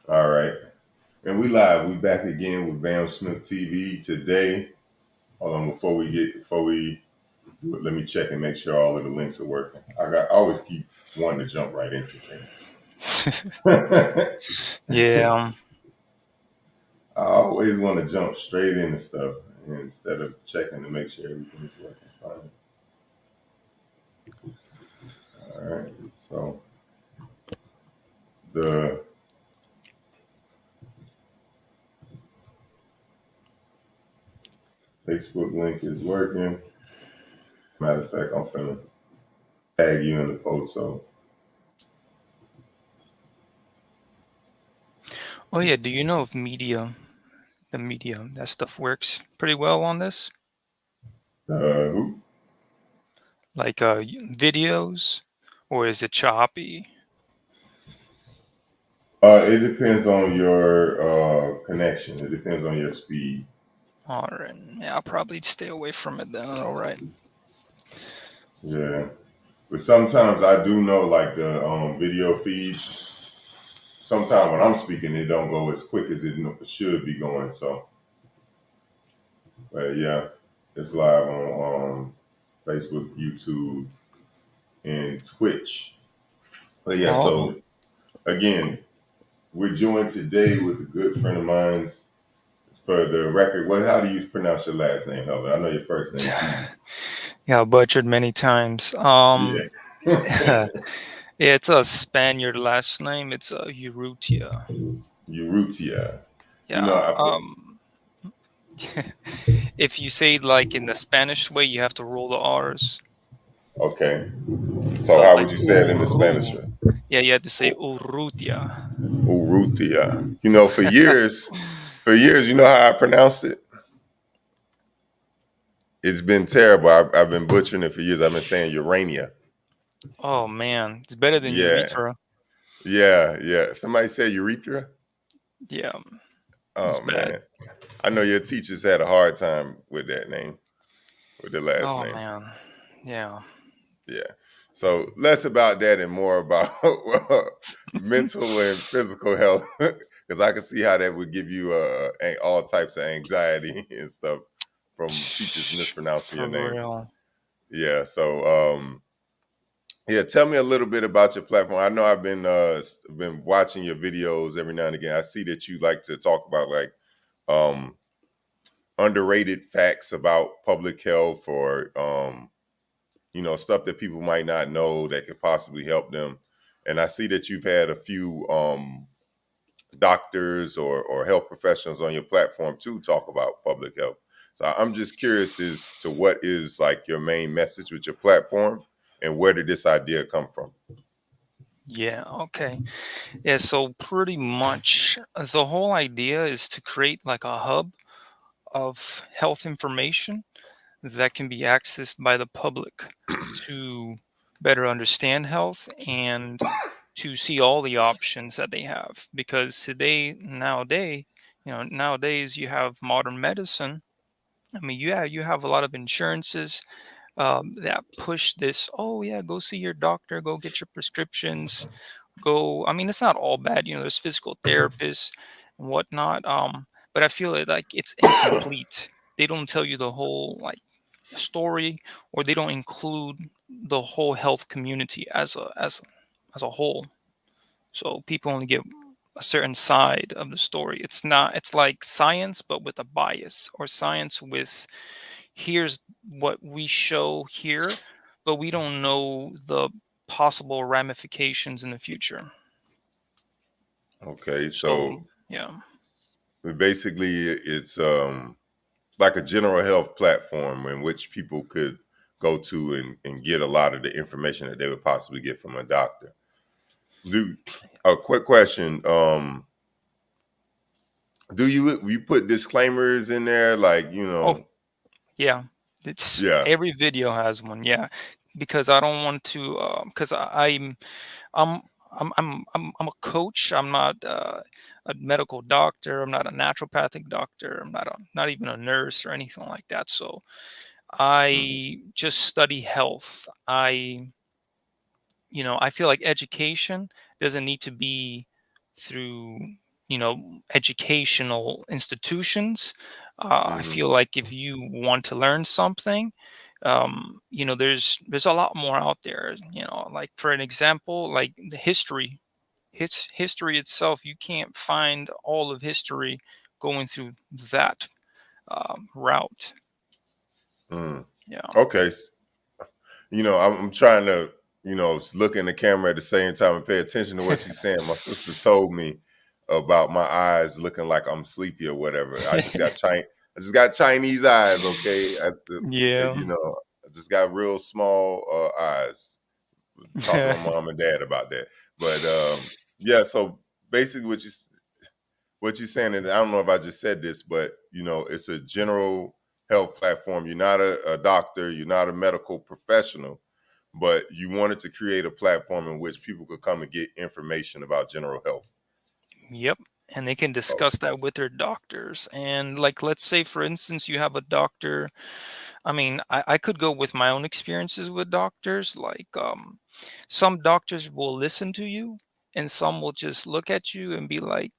All right. And we live. We back again with Bam Smith TV today. Hold on, before we do it, let me check and make sure all of the links are working. I always keep wanting to jump right into things. Yeah. I always want to jump straight into stuff instead of checking to make sure everything's working fine. All right. So the Facebook link is working. Matter of fact, I'm finna tag you in the post. So Oh yeah. Do you know if the media, that stuff works pretty well on this? who? Like videos, or is it choppy? It depends on your connection. It depends on your speed. All right. Yeah, I'll probably stay away from it then. All right. Yeah, but sometimes I do know like the video feed. Sometimes when I'm speaking, it don't go as quick as it should be going. So, but yeah, it's live on Facebook, YouTube, and Twitch. But yeah, Oh. so again, we're joined today with a good friend of mine's. For the record, how do you pronounce your last name, Helmut? I know your first name's easy. Yeah, butchered many times. Yeah. Yeah, it's a Spaniard last name. It's Urrutia. Urrutia. You know, Yeah. If you say it like in the Spanish way, you have to roll the R's. okay. So So it's how like would you say it in the Spanish? Yeah, you have to say Urrutia. Urrutia. You know, for years, you know how I pronounced it? It's been terrible. I've been butchering it for years. I've been saying Urania. Oh man, it's better than Yeah. urethra. Yeah. Somebody said urethra? Yeah, it's Oh bad. man. I know your teachers had a hard time with that name, with the last Oh name. man, yeah. Yeah. So less about that and more about mental and physical health, because I can see how that would give you all types of anxiety and stuff from teachers mispronouncing For your name. real. Yeah. So yeah, tell me a little bit about your platform. I know I've been watching your videos every now and again. I see that you like to talk about like um, underrated facts about public health or stuff that people might not know that could possibly help them. And I see that you've had a few doctors or health professionals on your platform to talk about public health. So I'm just curious as to what is like your main message with your platform and where did this idea come from? Yeah, okay. Yeah, so pretty much the whole idea is to create like a hub of health information that can be accessed by the public to better understand health and to see all the options that they have. Because nowadays you have modern medicine. I mean, yeah, you have a lot of insurances that push this. Oh yeah, go see your doctor, go get your prescriptions, go. I mean, it's not all bad. There's physical therapists and whatnot. But I feel like it's incomplete. They don't tell you the whole like story, or they don't include the whole health community as a whole. So people only get a certain side of the story. It's not. It's like science, but with a bias, or science with here's what we show here, but we don't know the possible ramifications in the future. Okay, So so yeah, basically it's like a general health platform in which people could go to and get a lot of the information that they would possibly get from a doctor. Do a quick question. Do you put disclaimers in there like, oh yeah, it's yeah. every video has one. Yeah, because I don't want to. Because I'm I'm a coach. I'm not a medical doctor. I'm not a naturopathic doctor. I'm not even a nurse or anything like that. So Mhm. I just study health. I feel like education doesn't need to be through educational institutions. I Hmm. feel like if you want to learn something, there's a lot more out there. Like for an example, like the history, history itself. You can't find all of history going through that route. Mm. Yeah. Okay. I'm trying to, look in the camera at the same time and pay attention to what you're saying. My sister told me about my eyes looking like I'm sleepy or whatever. I just got Chinese eyes. Okay. Yeah. I just got real small eyes. Talk to my mom and dad about that. But yeah, so basically what you're saying, and I don't know if I just said this, but it's a general health platform. You're not a doctor, you're not a medical professional, but you wanted to create a platform in which people could come and get information about general health. Yep. And they can Oh, discuss that with their doctors. And like, let's say, for instance, you have a doctor. I mean, I could go with my own experiences with doctors. Like, some doctors will listen to you, and some will just look at you and be like,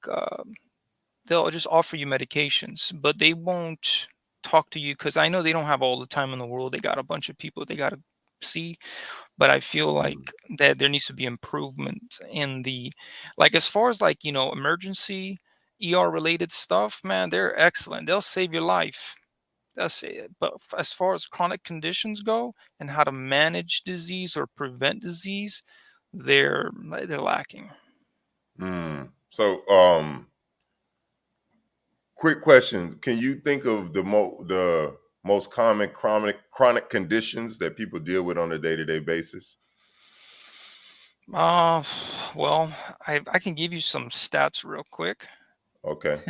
they'll just offer you medications, but they won't talk to you because I know they don't have all the time in the world. They got a bunch of people they got to see. But I feel like mm, that there needs to be improvement in the, like, as far as like, emergency ER related stuff, man, they're excellent. They'll save your life. That's it. But as far as chronic conditions go and how to manage disease or prevent disease, they're lacking. So, quick question: can you think of the most common chronic conditions that people deal with on a day to day basis? Uh, well, I can give you some stats real quick. Okay,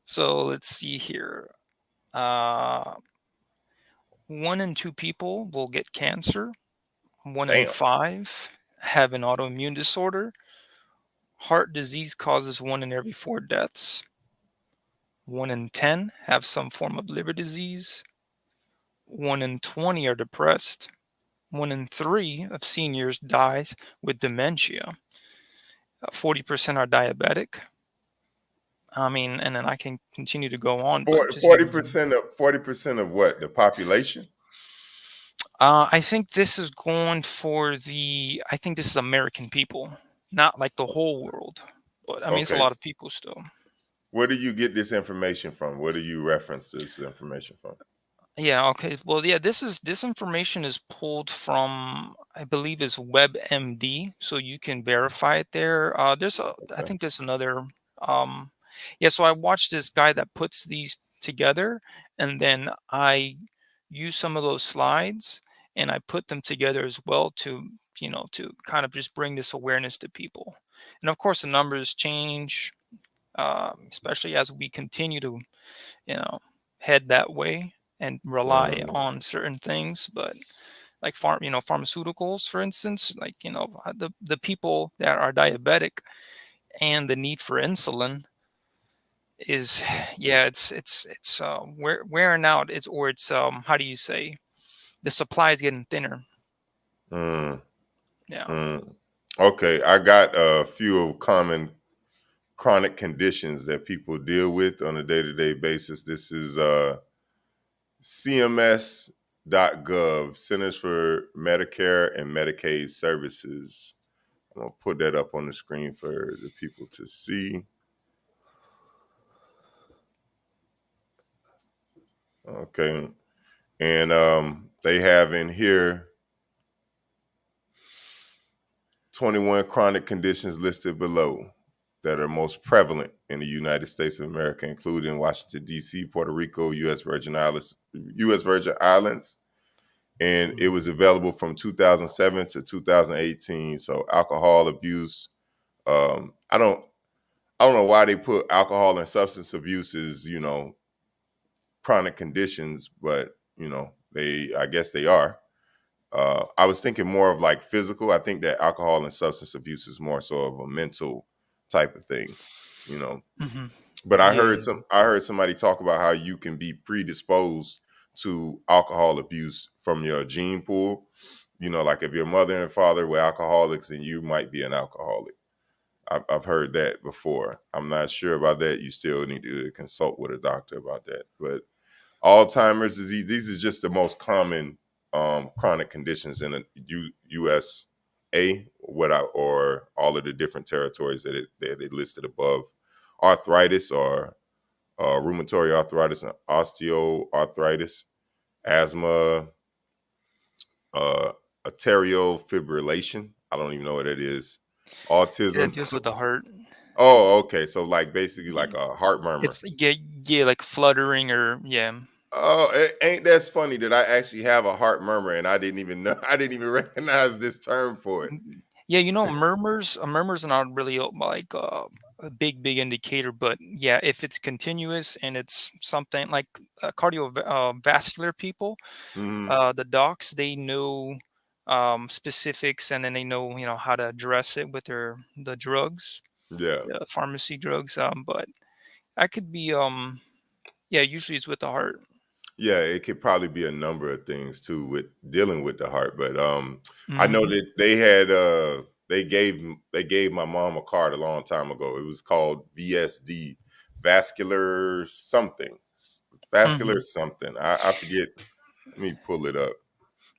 So let's see here. Uh, 1 in 2 people will get cancer. One in damn. five have an autoimmune disorder. Heart disease causes 1 in every 4 deaths. 1 in 10 have some form of liver disease. 1 in 20 are depressed. 1 in 3 of seniors dies with dementia. 40% are diabetic. I mean, and then I can continue to go on, but just Forty giving you. percent of 40% of what? The population? I think this is going for the. I think this is American people, not like the whole world. But I mean, it's a Okay. lot of people still. Where do you get this information from? Where do you reference this information from? Yeah. Okay. Well, yeah. This information is pulled from, I believe, is WebMD, so you can verify it there. I Okay. think there's another. Um, yeah. So I watched this guy that puts these together, and then I use some of those slides and I put them together as well to kind of just bring this awareness to people. And of course, the numbers change, especially as we continue to you know head that way and rely Mm, on certain things. But like pharmaceuticals, for instance, like the people that are diabetic and the need for insulin is, yeah, it's wearing out. It's how do you say, the supply is getting thinner. mm, Yeah. mm. Okay, I got a few of common chronic conditions that people deal with on a day-to-day basis. This is CMS.gov, Centers for Medicare and Medicaid Services. I'm gonna put that up on the screen for the people to see. Okay, and they have in here 21 chronic conditions listed below that are most prevalent in the United States of America, including Washington, D.C., Puerto Rico, U.S. Virgin Islands. And it Mhm. was available from 2007 to 2018. So alcohol abuse. I don't know why they put alcohol and substance abuse as, chronic conditions, but I guess they are. I was thinking more of like physical. I think that alcohol and substance abuse is more so of a mental type of thing, you know. Mhm. But Yeah. I heard somebody talk about how you can be predisposed to alcohol abuse from your gene pool. Like if your mother and father were alcoholics, then you might be an alcoholic. I've heard that before. I'm not sure about that. You still need to consult with a doctor about that. But Alzheimer's disease, these are just the most common chronic conditions in the USA, or all of the different territories that it listed above. Arthritis, or rheumatoid arthritis, and osteoarthritis, asthma, uh, arterial fibrillation. I don't even know what that is. That Autism. deals with the heart. Oh, okay. So like basically Yeah. like a heart murmur. It's yeah, yeah, like fluttering or yeah. Oh, ain't that's funny that I actually have a heart murmur and I didn't even know. I didn't even recognize this term for it. Yeah, murmurs are not really like a big indicator, but yeah, if it's continuous and it's something like vascular people, Hmm. the docs, they know specifics, and then they know, how to address it with the drugs, Yeah. pharmacy drugs. But that could be yeah, usually it's with the heart. Yeah, it could probably be a number of things too with dealing with the heart, but I know Hmm. that they gave my mom a card a long time ago. It was called VSD, vascular something, vascular Hmm. something. I forget. Let me pull it up.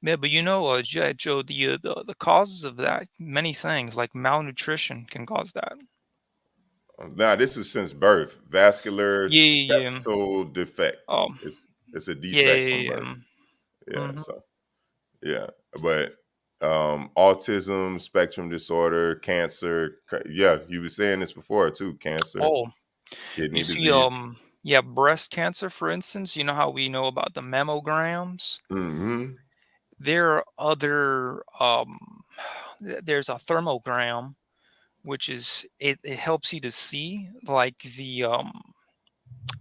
Yeah, but Joe, the causes of that, many things like malnutrition can cause that. Now this is since birth. Vascular Yeah, yeah, yeah. septal defect. Oh, It's a yeah, defect from yeah, yeah. birth. Yeah. Mhm. So yeah, but autism spectrum disorder, cancer. Yeah, you were saying this before too. Cancer, Oh, you kidney see, disease. yeah, breast cancer, for instance. You know how we know about the mammograms? Hmm. There are other, there's a thermogram, which is it helps you to see like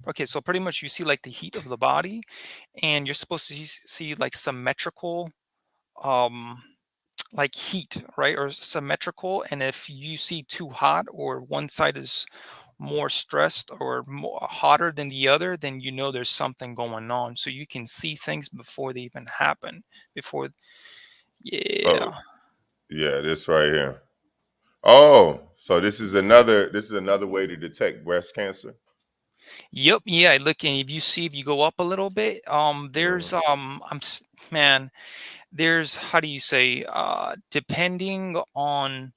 okay, so pretty much you see like the heat of the body, and you're supposed to see like symmetrical, um like heat, right? Or symmetrical. And if you see too hot, or one side is more stressed or more hotter than the other, then you know there's something going on. So you can see things before they even happen. Before, So yeah. yeah, this right here. Oh, so this is another way to detect breast cancer. Yep. Yeah. Look, and if you go up a little bit, Mhm. there's man, there's, how do you say, depending on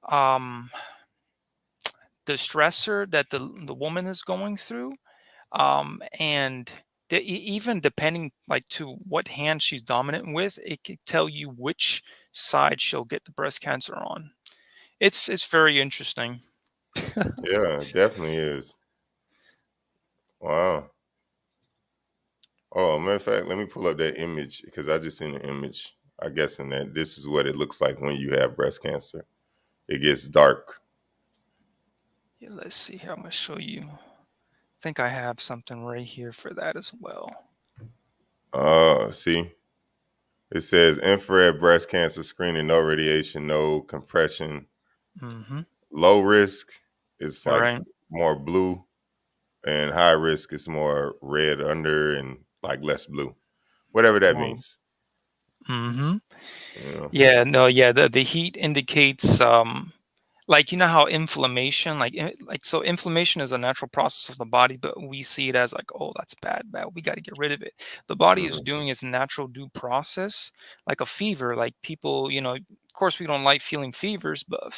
um the stressor that the woman is going through, and even depending like to what hand she's dominant with, it could tell you which side she'll get the breast cancer on. It's very interesting. Yeah, it definitely is. Wow. Oh, matter of fact, let me pull up that image because I just seen the image. I guess in that this is what it looks like when you have breast cancer. It gets dark. Yeah, let's see here. I'm gonna show you. I think I have something right here for that as well. See, it says infrared breast cancer screening, no radiation, no compression, Hmm. low risk. It's like Right. more blue, and high risk is more red under and like less blue, whatever that Well, means. hmm. You know. Yeah, no, yeah, the heat indicates, like, you know how inflammation, so inflammation is a natural process of the body, but we see it as like, oh, that's bad, we got to get rid of it. The body is Mhm. doing its natural due process, like a fever. Like people, of course, we don't like feeling fevers, but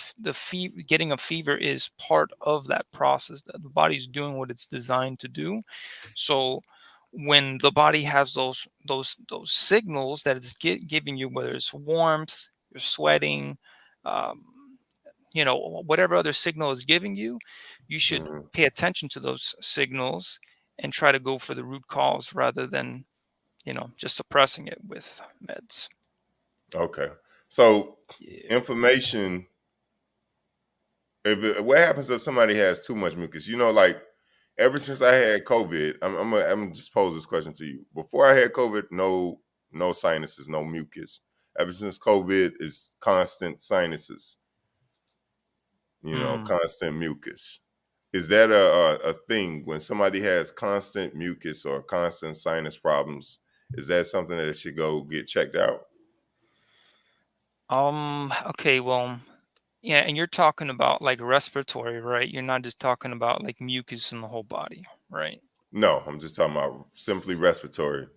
getting a fever is part of that process. That the body's doing what it's designed to do. So when the body has those signals that it's giving you, whether it's warmth, you're sweating, um, whatever other signal is giving you, you should Mhm. pay attention to those signals and try to go for the root cause rather than, just suppressing it with meds. Okay. So Yeah. inflammation. What happens if somebody has too much mucus? Like ever since I had COVID, I'm just pose this question to you. Before I had COVID, no sinuses, no mucus. Ever since COVID, is constant sinuses. Mm. Constant mucus. Is that a thing when somebody has constant mucus or constant sinus problems? Is that something that should go get checked out? Okay, well, Yeah, and you're talking about like respiratory, right? You're not just talking about like mucus in the whole body, right? No, I'm just talking about simply respiratory.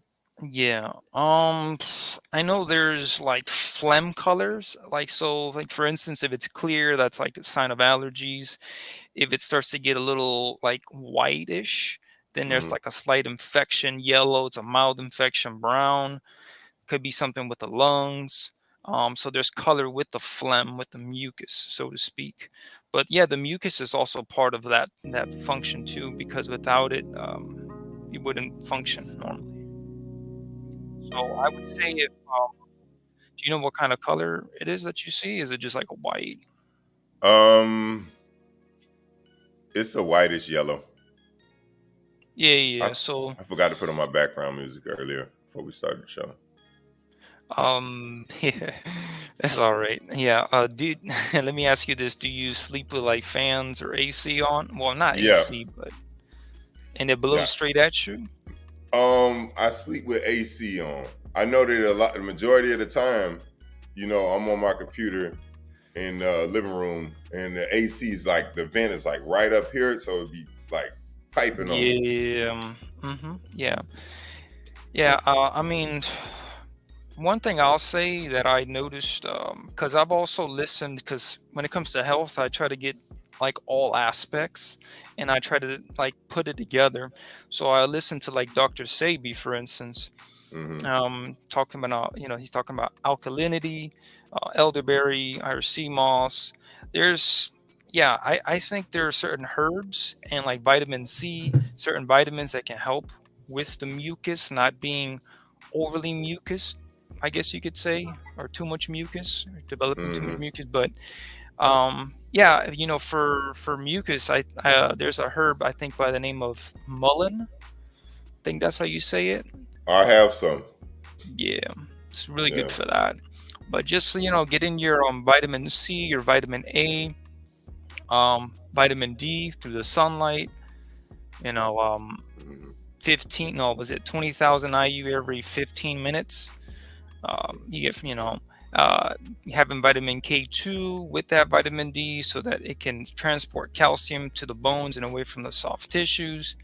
Yeah. I know there's like phlegm colors. Like so like for instance, if it's clear, that's like a sign of allergies. If it starts to get a little like whitish, then there's Hmm. like a slight infection. Yellow, it's a mild infection. Brown could be something with the lungs. So there's color with the phlegm, with the mucus, so to speak. But yeah, the mucus is also part of that function too, because without it, you wouldn't function normally. So I would say if do you know what kind of color it is that you see? Is it just like a white? Um, it's a whitish yellow. Yeah, yeah. I, Yeah. So I forgot to put on my background music earlier before we started the show. yeah, that's all right. Yeah, dude, let me ask you this. Do you sleep with like fans or AC on? Well, not Yeah, AC, but and it blows yeah. straight at you? I sleep with AC on. I know that the majority of the time, I'm on my computer in the living room, and the AC is like the vent is like right up here, so it'd be like piping on me. Yeah. Yeah. Yeah. I mean, one thing I'll say that I noticed, because I've also listened, because when it comes to health, I try to get like all aspects and I try to like put it together. So I listen to like Dr. Sabi, for instance, Hmm. talking about he's talking about alkalinity, elderberry or sea moss. There's yeah, I think there are certain herbs and like vitamin C, certain vitamins that can help with the mucus not being overly mucus, I guess you could say, or too much mucus, or developing too much Hmm. mucus. But yeah, for mucus, there's a herb I think by the name of mullein. I think that's how you say it. I have some. Yeah, it's really Yeah. good for that. But just getting your vitamin C, your vitamin A, vitamin D through the sunlight. You know, 15. No, was it 20,000 IU every 15 minutes? You get uh, having vitamin K2 with that vitamin D so that it can transport calcium to the bones and away from the soft tissues.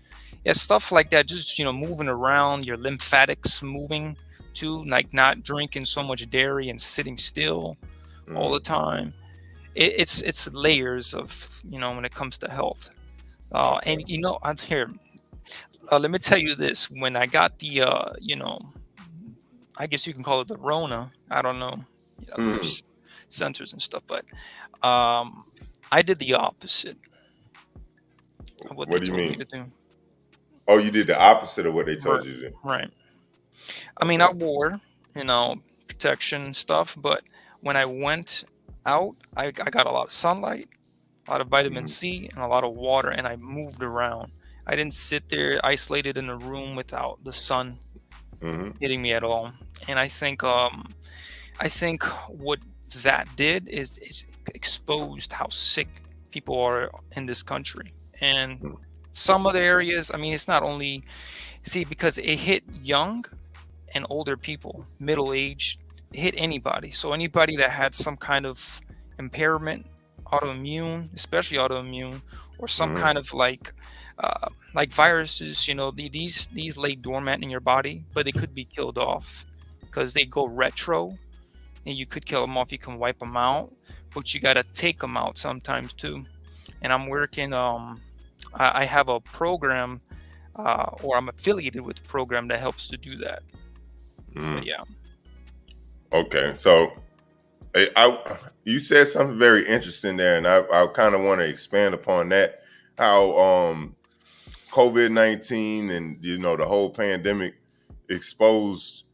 Yeah, stuff like that. Just moving around, your lymphatics moving too, like not drinking so much dairy and sitting still all the Hmm. time. It's layers of when it comes to health. Okay. And I'm here. Let me tell you this: when I got the I guess you can call it the Rona. I don't know. Hmm. There's sensors and stuff, but um, I did the opposite of what they What do you told me mean? to do. Oh, you did the opposite of what they Right, told you to do. right. I mean, Okay. I wore, protection and stuff, but when I went out, I got a lot of sunlight, a lot of vitamin Hmm. C, and a lot of water, and I moved around. I didn't sit there isolated in a room without the sun Hmm. hitting me at all. And I think what that did is it exposed how sick people are in this country. And some other areas, I mean, it's not only, see, because it hit young and older people, middle aged, it hit anybody. So anybody that had some kind of impairment, autoimmune, especially autoimmune, or some Hmm. kind of like viruses, these lay dormant in your body, but they could be killed off because they go retro and you could kill them off. You can wipe them out, but you got to take them out sometimes too. And I'm working, I have a program, or I'm affiliated with a program that helps to do that. But Hmm. yeah. Okay. So you said something very interesting there, and I kind of want to expand upon that. How COVID-19 and the whole pandemic exposed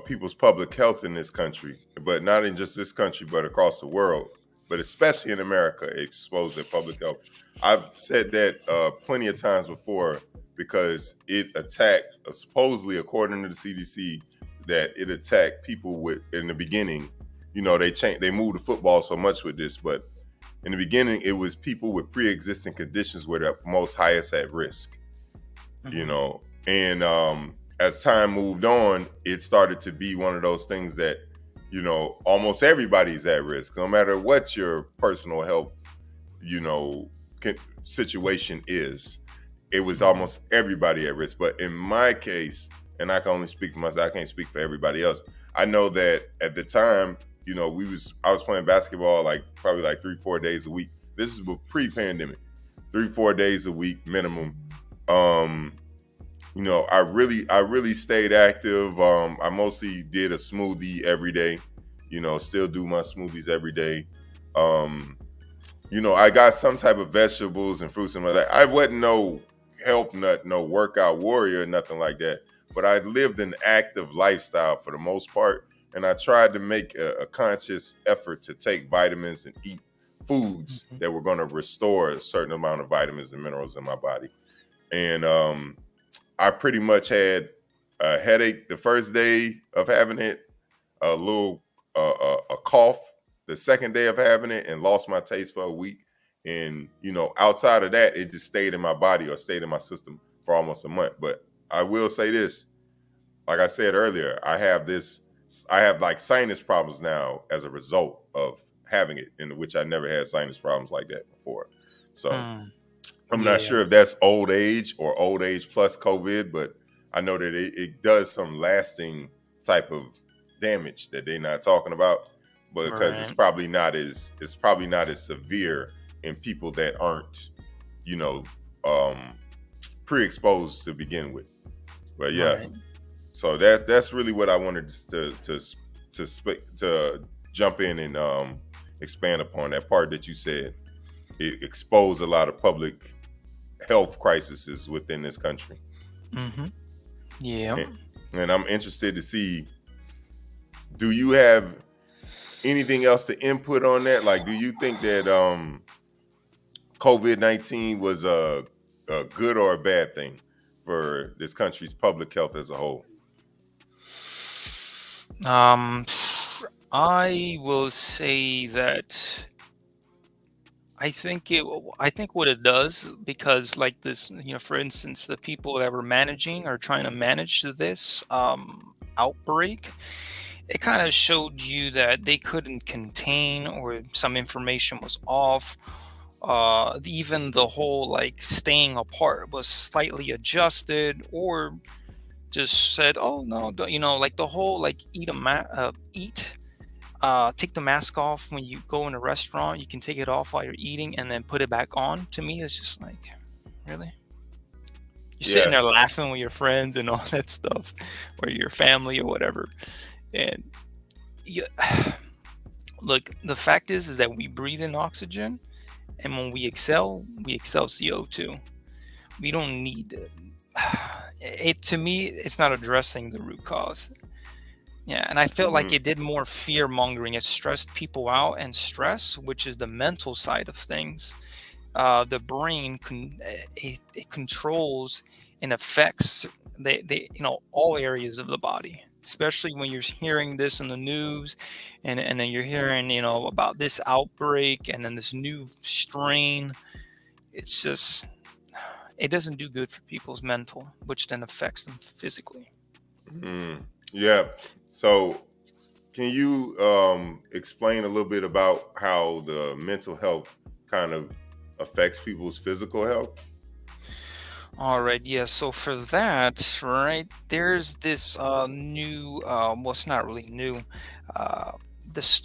people's public health in this country, but not in just this country, but across the world, but especially in America, it exposed their public health. I've said that plenty of times before because it attacked, supposedly according to the CDC, that it attacked people with in the beginning. They moved the football so much with this, but in the beginning, it was people with pre-existing conditions were the most highest at risk. you Hmm. know and as time moved on, it started to be one of those things that almost everybody's at risk, no matter what your personal health, you know, situation is. It was Mhm. almost everybody at risk. But in my case, and I can only speak for myself, I can't speak for everybody else. I know that at the time, I was playing basketball like probably like 3-4 days a week. This is pre-pandemic, 3-4 days a week minimum. Um, I really stayed active. I mostly did a smoothie every day. Still do my smoothies every day. Um, I got some type of vegetables and fruits and all that. I wasn't no health nut, no workout warrior, nothing like that. But I lived an active lifestyle for the most part, and I tried to make a conscious effort to take vitamins and eat foods Mhm. that were going to restore a certain amount of vitamins and minerals in my body. And I pretty much had a headache the first day of having it, a little a cough the second day of having it, and lost my taste for a week. And outside of that, it just stayed in my body or stayed in my system for almost a month. But I will say this, like I said earlier, I have like sinus problems now as a result of having it, in which I never had sinus problems like that before. So Hmm. I'm not Yeah. sure if that's old age or old age plus COVID, but I know that it does some lasting type of damage that they're not talking about, but because Right. it's probably not as severe in people that aren't, you know, um, pre-exposed to begin with. But yeah, Right. so that's really what I wanted to jump in and expand upon that part that you said. It exposed a lot of public health crises within this country. Mhm. Yeah. And, and I'm interested to see, do you have anything else to input on that? Like, do you think that COVID-19 was a good or a bad thing for this country's public health as a whole? Um, I will say that I think what it does, because like this, for instance, the people that were managing or trying to manage this outbreak, it kind of showed you that they couldn't contain, or some information was off. Even the whole like staying apart was slightly adjusted, or just said, "Oh no, like the whole like take the mask off when you go in a restaurant. You can take it off while you're eating and then put it back on." To me, it's just like, really? You're sitting Yeah. there laughing with your friends and all that stuff, or your family or whatever. And you, look, the fact is that we breathe in oxygen, and when we exhale CO2. We don't need it. To me, it's not addressing the root cause. Yeah, and I felt like Hmm. it did more fear mongering. It stressed people out, and stress, which is the mental side of things, the brain it controls and affects all areas of the body. Especially when you're hearing this in the news, and then you're hearing about this outbreak and then this new strain. It's just, it doesn't do good for people's mental, which then affects them physically. Hmm. Yeah. So can you explain a little bit about how the mental health kind of affects people's physical health? All right, yeah. So for that, right, there's this new, well, it's not really new. Uh, this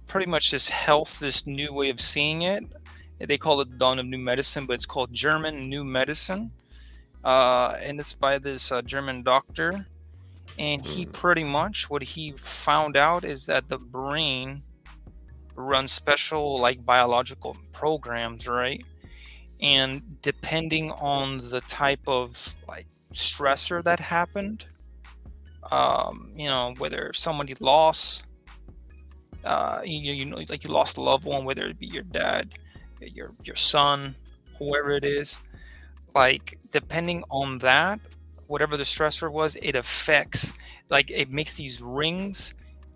pretty much this health, this new way of seeing it. They call it the dawn of new medicine, but it's called German New Medicine. And it's by this German doctor. And he Mm. pretty much, what he found out is that the brain runs special like biological programs, right? And depending on the type of like stressor that happened, whether somebody lost, like you lost a loved one, whether it be your dad, your son, whoever it is, like depending on that, whatever the stressor was, it affects, like it makes these rings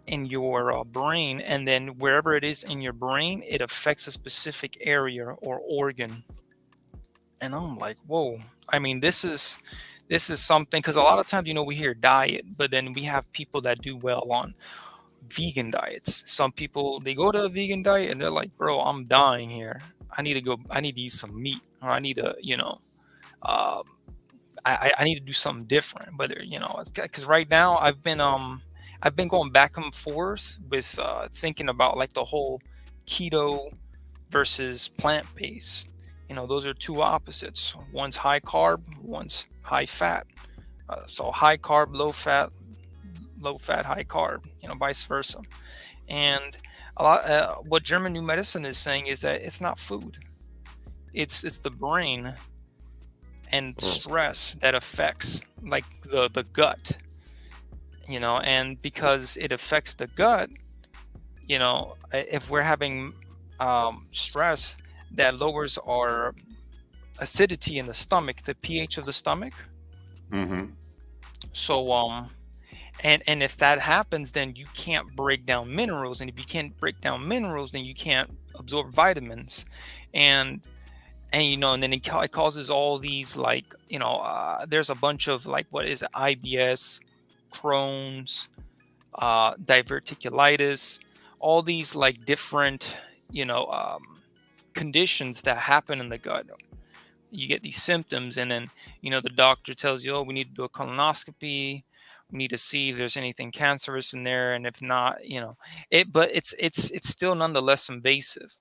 in your brain, and then wherever it is in your brain, it affects a specific area or organ. And I'm like, whoa. I mean, this is something, because a lot of times, we hear diet, but then we have people that do well on vegan diets. Some people, they go to a vegan diet and they're like, bro, I'm dying here. I need to eat some meat, or I need to, um, I need to do something different. Whether, because right now I've been going back and forth with thinking about like the whole keto versus plant-based. Those are two opposites. One's high carb, one's high fat. So high carb, low fat, high carb, vice versa. And what German New Medicine is saying is that it's not food. It's the brain and Mm. stress that affects like the gut, and because it affects the gut, if we're having stress, that lowers our acidity in the stomach, the pH of the stomach. Mm-hmm. So and if that happens, then you can't break down minerals, and if you can't break down minerals, then you can't absorb vitamins, and and then it causes all these, like, there's a bunch of, like, what is it, IBS, Crohn's, diverticulitis, all these like different, you know um, conditions that happen in the gut. You get these symptoms, and then the doctor tells you, oh, we need to do a colonoscopy, we need to see if there's anything cancerous in there, and if not, but it's still nonetheless invasive.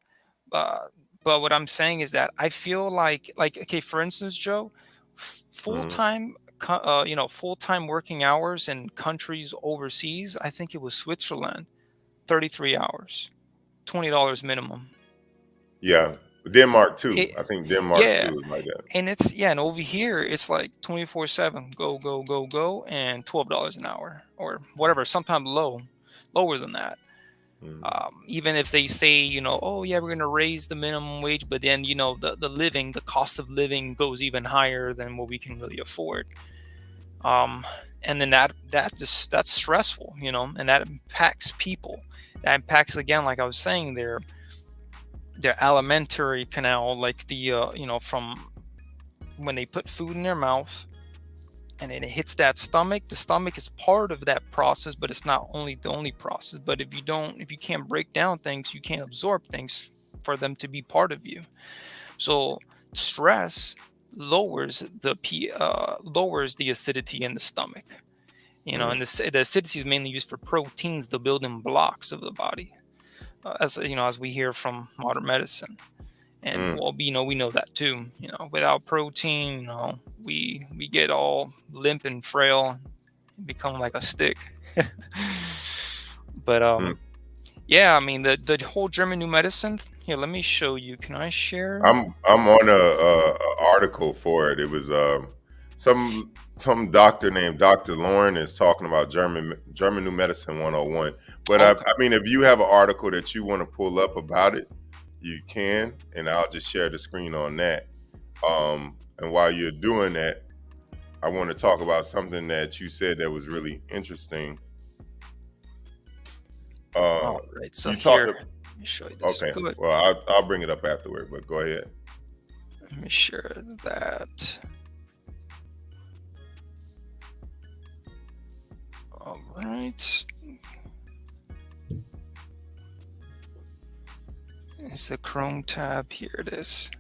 uh, but what I'm saying is that I feel like, okay, for instance, Joe, Mm-hmm. full-time full-time working hours in countries overseas, I think it was Switzerland, 33 hours, $20 minimum. Yeah. Denmark too. It, I think Denmark yeah, too is like that. and and over here it's like 24/7, go go go go, and $12 an hour or whatever, sometimes lower than that. Mm-hmm. Even if they say, oh yeah, we're going to raise the minimum wage, but then the cost of living goes even higher than what we can really afford. um and then that's stressful, and that impacts people. That impacts, again, like I was saying, their alimentary canal, like the from when they put food in their mouth and then it hits that stomach. The stomach is part of that process, but it's not only the only process. But if you can't break down things, you can't absorb things for them to be part of you. So stress lowers the acidity in the stomach. And the acidity is mainly used for proteins, the building blocks of the body, as we hear from modern medicine. And Mm-hmm. well, we know that too. Without protein, we get all limp and frail, and become like a stick. But yeah, I mean, the whole German New Medicine. Here, let me show you. Can I share? I'm on a article for it. It was some some doctor named Dr. Lauren is talking about German New Medicine 101. But Okay. I mean, if you have an article that you want to pull up about it, you can, and I'll just share the screen on that. And while you're doing that, I want to talk about something that you said that was really interesting. Uh, All right. So you talked. here, let me show you this. Okay, Good. well, I'll bring it up afterward, but go ahead. Let me share that. All right. It's the Chrome tab. Here it is.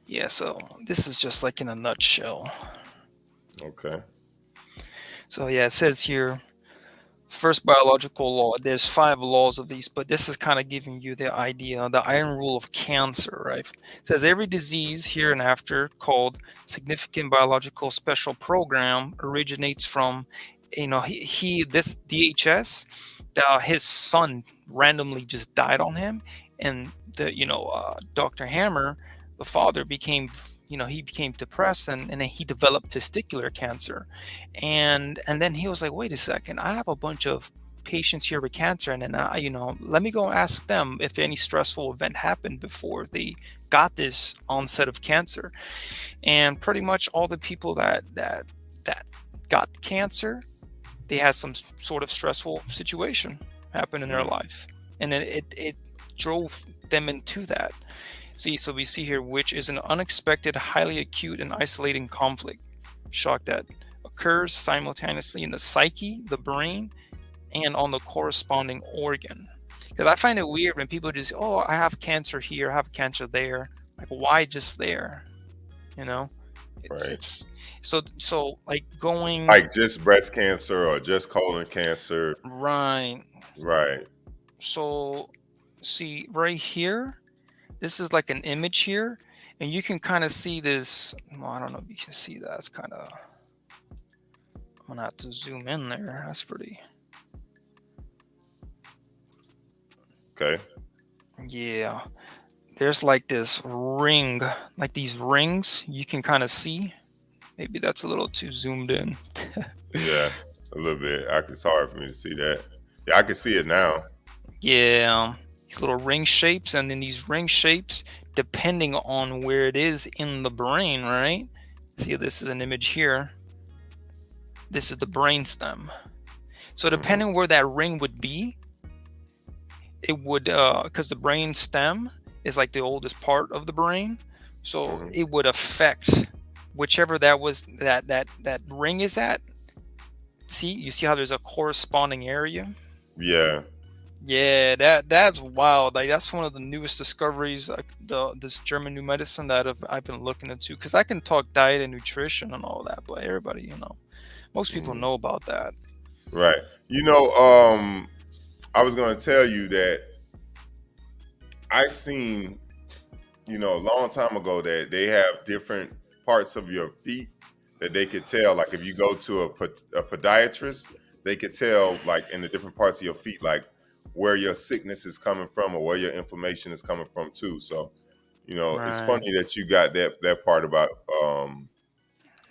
Yeah, so this is just like in a nutshell. Okay. So yeah, it says here, first biological law. There's 5 laws of these, but this is kind of giving you the idea, the iron rule of cancer, right? It says every disease hereinafter called significant biological special program originates from, this DHS, his son randomly just died on him, and Dr. Hammer, the father, he became depressed, and then he developed testicular cancer. And then he was like, wait a second, I have a bunch of patients here with cancer, and then let me go ask them if any stressful event happened before they got this onset of cancer. And pretty much all the people that got cancer, they had some sort of stressful situation happen in their Mm, life, and then it drove them into that. So we see here, which is an unexpected, highly acute, and isolating conflict. Shock that occurs simultaneously in the psyche, the brain, and on the corresponding organ. Because I find it weird when people just, oh, I have cancer here, I have cancer there. Like, why just there? You know, Right. it's so like going Like just breast cancer or just colon cancer. right. Right. So see right here, this is like an image here, and you can kind of see this. Well, I don't know if you can see that. It's kind of. I'm gonna have to zoom in there. That's pretty. Okay. Yeah. There's like this ring, like these rings you can kind of see. Maybe that's a little too zoomed in. Yeah. A little bit. It's hard for me to see that. Yeah, I can see it now. Yeah. These little ring shapes, and then these ring shapes, depending on where it is in the brain, right? See, this is an image here. This is the brain stem. So Hmm. depending where that ring would be, it would because the brain stem is like the oldest part of the brain, so Hmm. it would affect whichever that was that ring is at. See, you see how there's a corresponding area. Yeah. Yeah, that's wild. Like that's one of the newest discoveries, like this German new medicine that I've been looking into. Because I can talk diet and nutrition and all that, but everybody, most people Hmm. know about that. Right. I was gonna tell you that I seen, a long time ago that they have different parts of your feet that they could tell. Like if you go to a podiatrist, they could tell like in the different parts of your feet, like where your sickness is coming from or where your inflammation is coming from too. So, it's Right. funny that you got that part about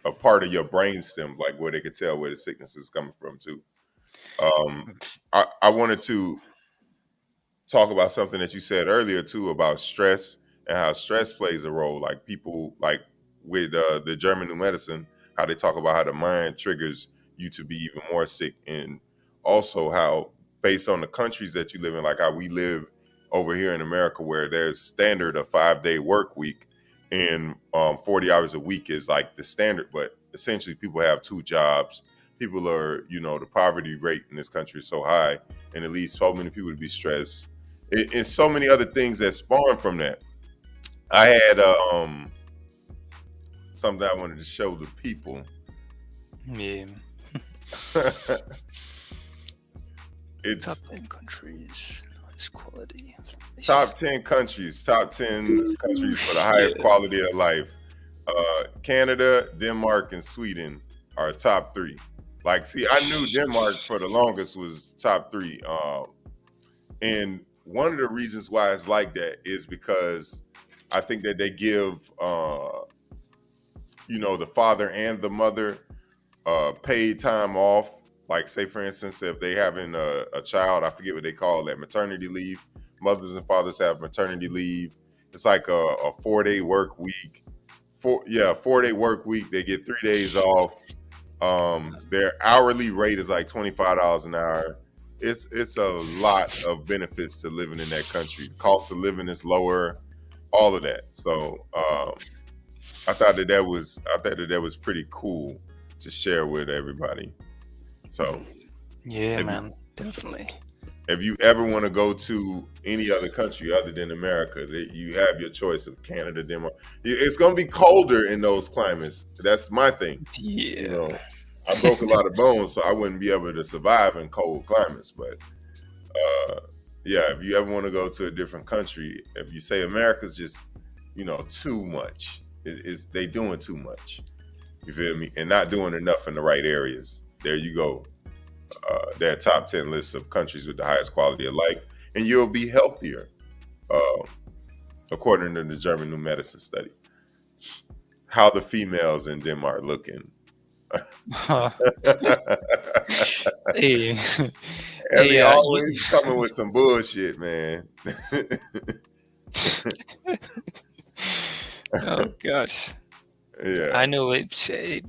a part of your brain stem, like where they could tell where the sickness is coming from too. Um, I wanted to talk about something that you said earlier too about stress and how stress plays a role. Like people like with the German new medicine, how they talk about how the mind triggers you to be even more sick, and also how based on the countries that you live in, like how we live over here in America, where there's standard a 5-day work week and 40 hours a week is like the standard, but essentially people have two jobs. People are, the poverty rate in this country is so high, and it leads so many people to be stressed and so many other things that spawn from that. I had something I wanted to show the people. Yeah. Top It's 10 countries, highest quality. top 10 countries, top 10 countries for the highest Yeah. quality of life. Canada, Denmark, and Sweden are top three. Like, see, I knew Denmark for the longest was top three. And one of the reasons why it's like that is because I think that they give, the father and the mother paid time off. Like, say, for instance, if they having a child, I forget what they call that, maternity leave. Mothers and fathers have maternity leave. It's like a 4-day work week. 4-day work week. They get 3 days off. Their hourly rate is like $25 an hour. It's a lot of benefits to living in that country. The cost of living is lower. All of that. So I thought that was pretty cool to share with everybody. So Yeah, if you man, definitely. if you ever want to go to any other country other than America, that you have your choice of Canada, Denmark. It's gonna be colder in those climates. That's my thing. You Yeah. know, I broke a lot of bones, so I wouldn't be able to survive in cold climates. But uh, yeah, if you ever want to go to a different country, if you say America's just too much, it's they doing too much. You feel me? And not doing enough in the right areas. There you go. That top 10 lists of countries with the highest quality of life, and you'll be healthier, uh, according to the German New Medicine study. How the females in Denmark looking? Hey, Ellie hey, always coming with some bullshit, man. oh gosh, Yeah, I know it's they,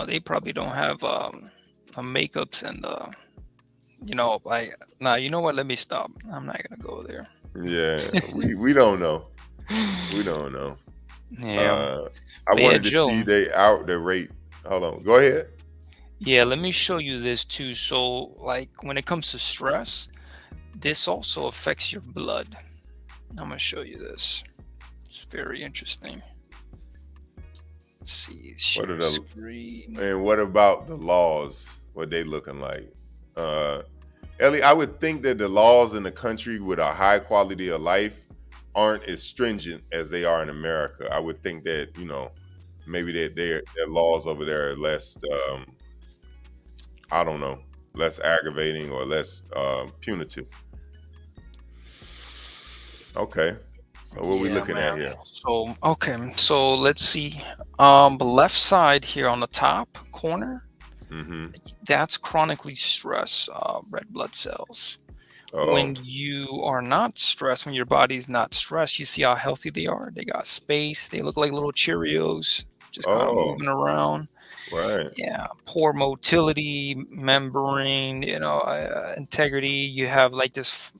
they probably don't have makeups and like nah. You know what? Let me stop. I'm not gonna go there. yeah. We don't know. We don't know. Yeah, Uh, I but yeah, wanted to see Joe. they out the rate. Hold on. Go ahead. Yeah, let me show you this too. So, like when it comes to stress, this also affects your blood. I'm gonna show you this. It's very interesting. Let's see, What are share the screen. and what about the laws? What they looking like? Uh Ellie, I would think that the laws in the country with a high quality of life aren't as stringent as they are in America. I would think that, maybe their laws over there are less I don't know, less aggravating or less punitive. Okay. So what we Yeah, looking at man. here? So, okay, so let's see. The left side here on the top corner, Mm-hmm. that's chronically stressed red blood cells. Oh, When you are not stressed, when your body's not stressed, you see how healthy they are. They got space. They look like little Cheerios, just kind of oh, moving around. right, Yeah, poor motility, membrane, integrity. You have like this,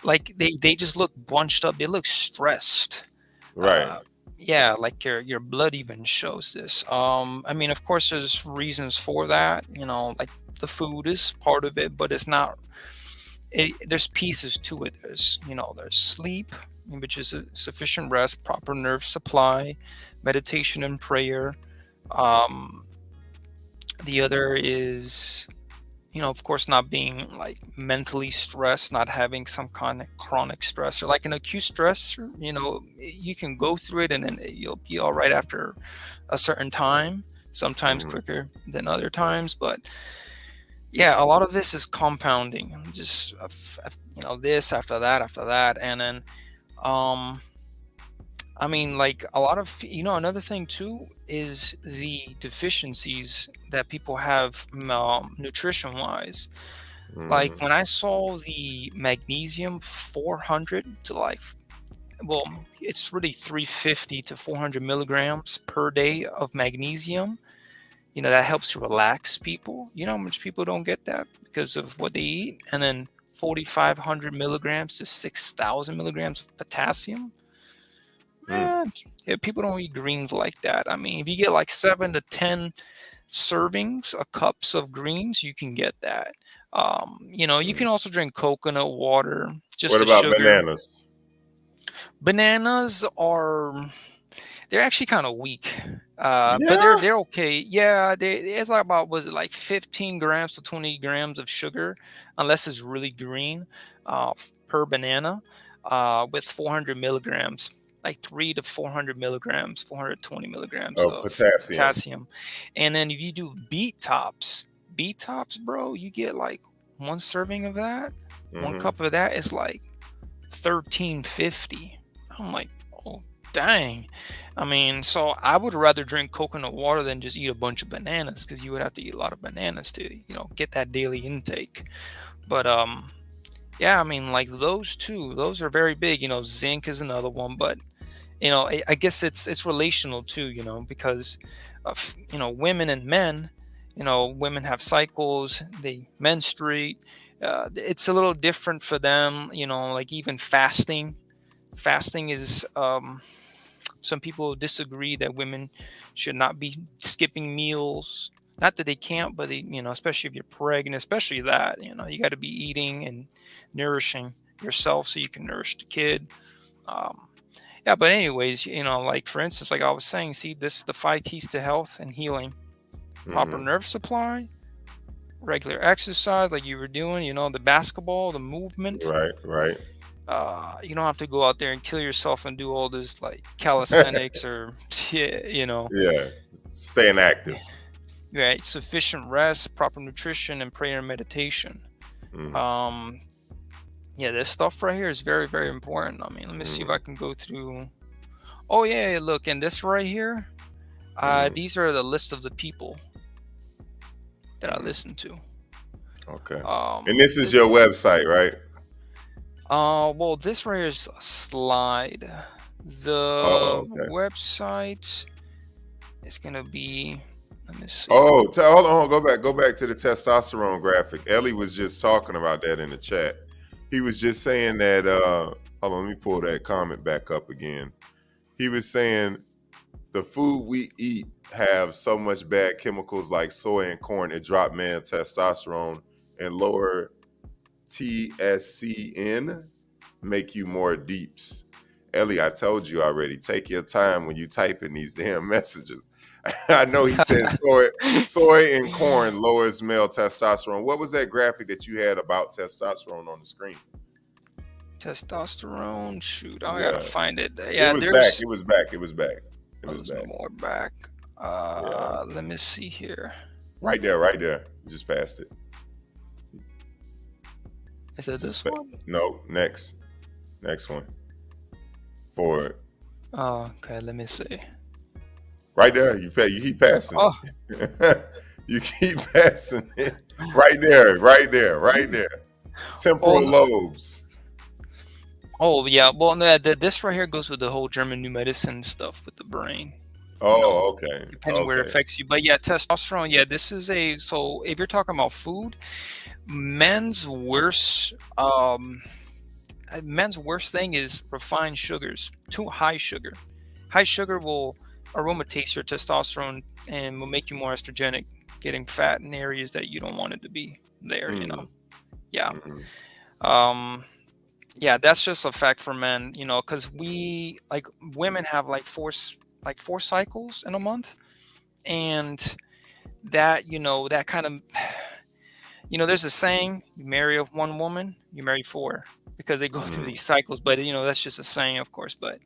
like they just look bunched up. They look stressed. right. Uh, yeah, like your blood even shows this. I mean, of course, there's reasons for that. Like the food is part of it, but it's not. There's pieces to it. There's sleep, which is a sufficient rest, proper nerve supply, meditation and prayer. Um, the other is, of course, not being like mentally stressed, not having some kind of chronic stress or like an acute stress. You can go through it and then you'll be all right after a certain time, sometimes Mm-hmm. quicker than other times. But yeah, a lot of this is compounding, just this after that, and then um I mean, like a lot of, another thing too is the deficiencies that people have nutrition wise. Like Mm-hmm. when I saw the magnesium 400 to like, well, it's really 350 to 400 milligrams per day of magnesium. That helps to relax people. You know how much people don't get that because of what they eat? And then 4,500 milligrams to 6,000 milligrams of potassium. Mm. Man, yeah, people don't eat greens like that. I mean, if you get like 7 to 10 servings of cups of greens, you can get that. You Mm. can also drink coconut water, just What the about sugar. bananas? Bananas are they're actually kind of weak, but they're Yeah. they're okay. Yeah, it's like about, was it like 15 grams to 20 grams of sugar, unless it's really green, per banana, with 400 milligrams, like 3 to 400 milligrams, 420 milligrams Of of potassium. potassium. And then if you do beet tops, bro, you get like one serving of that. One Mm-hmm. cup of that is like 1350. I'm like, oh dang. I mean, so I would rather drink coconut water than just eat a bunch of bananas, because you would have to eat a lot of bananas to, get that daily intake. But yeah, I mean, like those two, those are very big. Zinc is another one, but I guess it's relational too. Because of women and men. Women have cycles, they menstruate. It's a little different for them. Like even fasting is, some people disagree that women should not be skipping meals. Not that they can't, but especially if you're pregnant, especially that, you got to be eating and nourishing yourself so you can nourish the kid. um, yeah, but anyways, like for instance, like I was saying, see, this the 5 keys to health and healing: proper Mm-hmm. nerve supply, regular exercise like you were doing, the basketball, the movement. Right, right. You don't have to go out there and kill yourself and do all this like calisthenics or yeah, Yeah. Staying active. right. Sufficient rest, proper nutrition, and prayer and meditation. Mm-hmm. um yeah, this stuff right here is very, very important. I mean, let me see if I Mm-hmm. can go through. Oh yeah, look, and this right here, Mm-hmm. these are the list of the people that I Mm-hmm. listen to. Okay. And um this is your website, right? well, this right here is a slide. The Oh, okay. website is gonna be, let me see. Oh, hold on, go back to the testosterone graphic. Ellie was just talking about that in the chat. He was just saying that hold on, let me pull that comment back up again. He was saying the food we eat have so much bad chemicals like soy and corn. It drop male testosterone and lower TSCN, make you more deeps. Ellie, I told you already. Take your time when you type in these damn messages. I know he said soy and corn lowers male testosterone. What was that graphic that you had about testosterone on the screen? Testosterone. Shoot, I gotta Yeah, find it. it Yeah, was back. there's It was back. It was back. It oh, was there's back. more back. Yeah, Let me see here. right there, right there. You just passed it. Is it Just this one? no. Next one. Forward. Oh, okay. Let me see. Right there. You keep passing Oh, it. You keep passing it. Right there. Right there. Right there. oh, Temporal no, lobes. oh, yeah. Well, no, this right here goes with the whole German new medicine stuff with the brain. You know, Oh, okay. depending where it Okay. affects you. But yeah, testosterone. Yeah, this is a so if you're talking about food, men's worst men's worst thing is refined sugars. Too high sugar. High sugar will aromatase your testosterone and will make you more estrogenic, getting fat in areas that you don't want it to be there. Mm, Yeah. mm, Um, yeah, that's just a fact for men. Because we like women have like four cycles in a month, and that kind of there's a saying: you marry one woman, you marry four, because they go through mm, these cycles. But that's just a saying, of course. But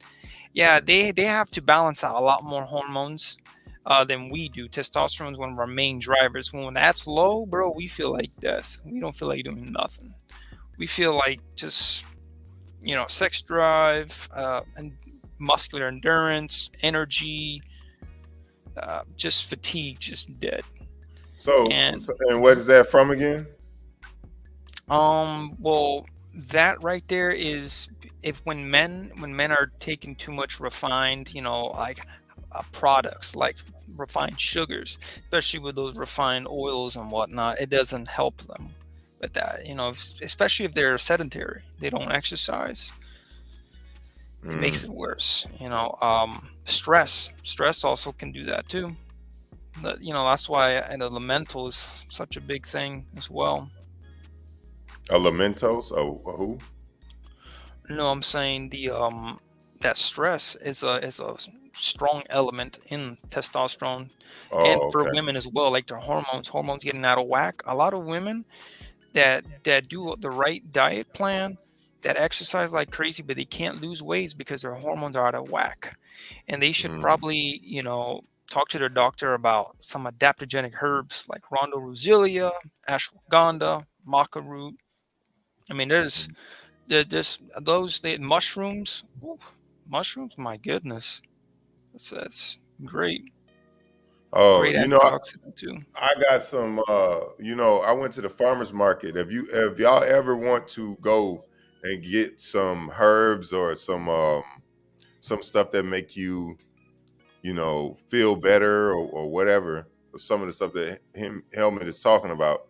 yeah, they have to balance out a lot more hormones than we do. Testosterone is one of our main drivers. When that's low, bro, we feel like death. We don't feel like doing nothing. We feel like just sex drive, and muscular endurance, energy, just fatigue, just dead. And And what is that from again? well, that right there is if when men are taking too much refined, like products like refined sugars, especially with those refined oils and whatnot, it doesn't help them with that. Especially if they're sedentary, they don't exercise. It makes Mm, it worse. Stress also can do that too. That's why an elemental is such a big thing as well. elementos? Oh, who? No, I'm saying the that stress is a strong element in testosterone, and Oh, for okay. women as well, like their hormones getting out of whack. A lot of women that do the right diet plan, that exercise like crazy, but they can't lose weight because their hormones are out of whack, and they should Mm, probably talk to their doctor about some adaptogenic herbs like Rondo Roselia, ashwagandha, maca root. I mean, there's those mushrooms. Ooh, mushrooms, my goodness, that's great, oh, great antioxidant too. I got some I went to the farmers market. If y'all ever want to go and get some herbs or some stuff that make you, feel better or whatever, or some of the stuff that Helmut is talking about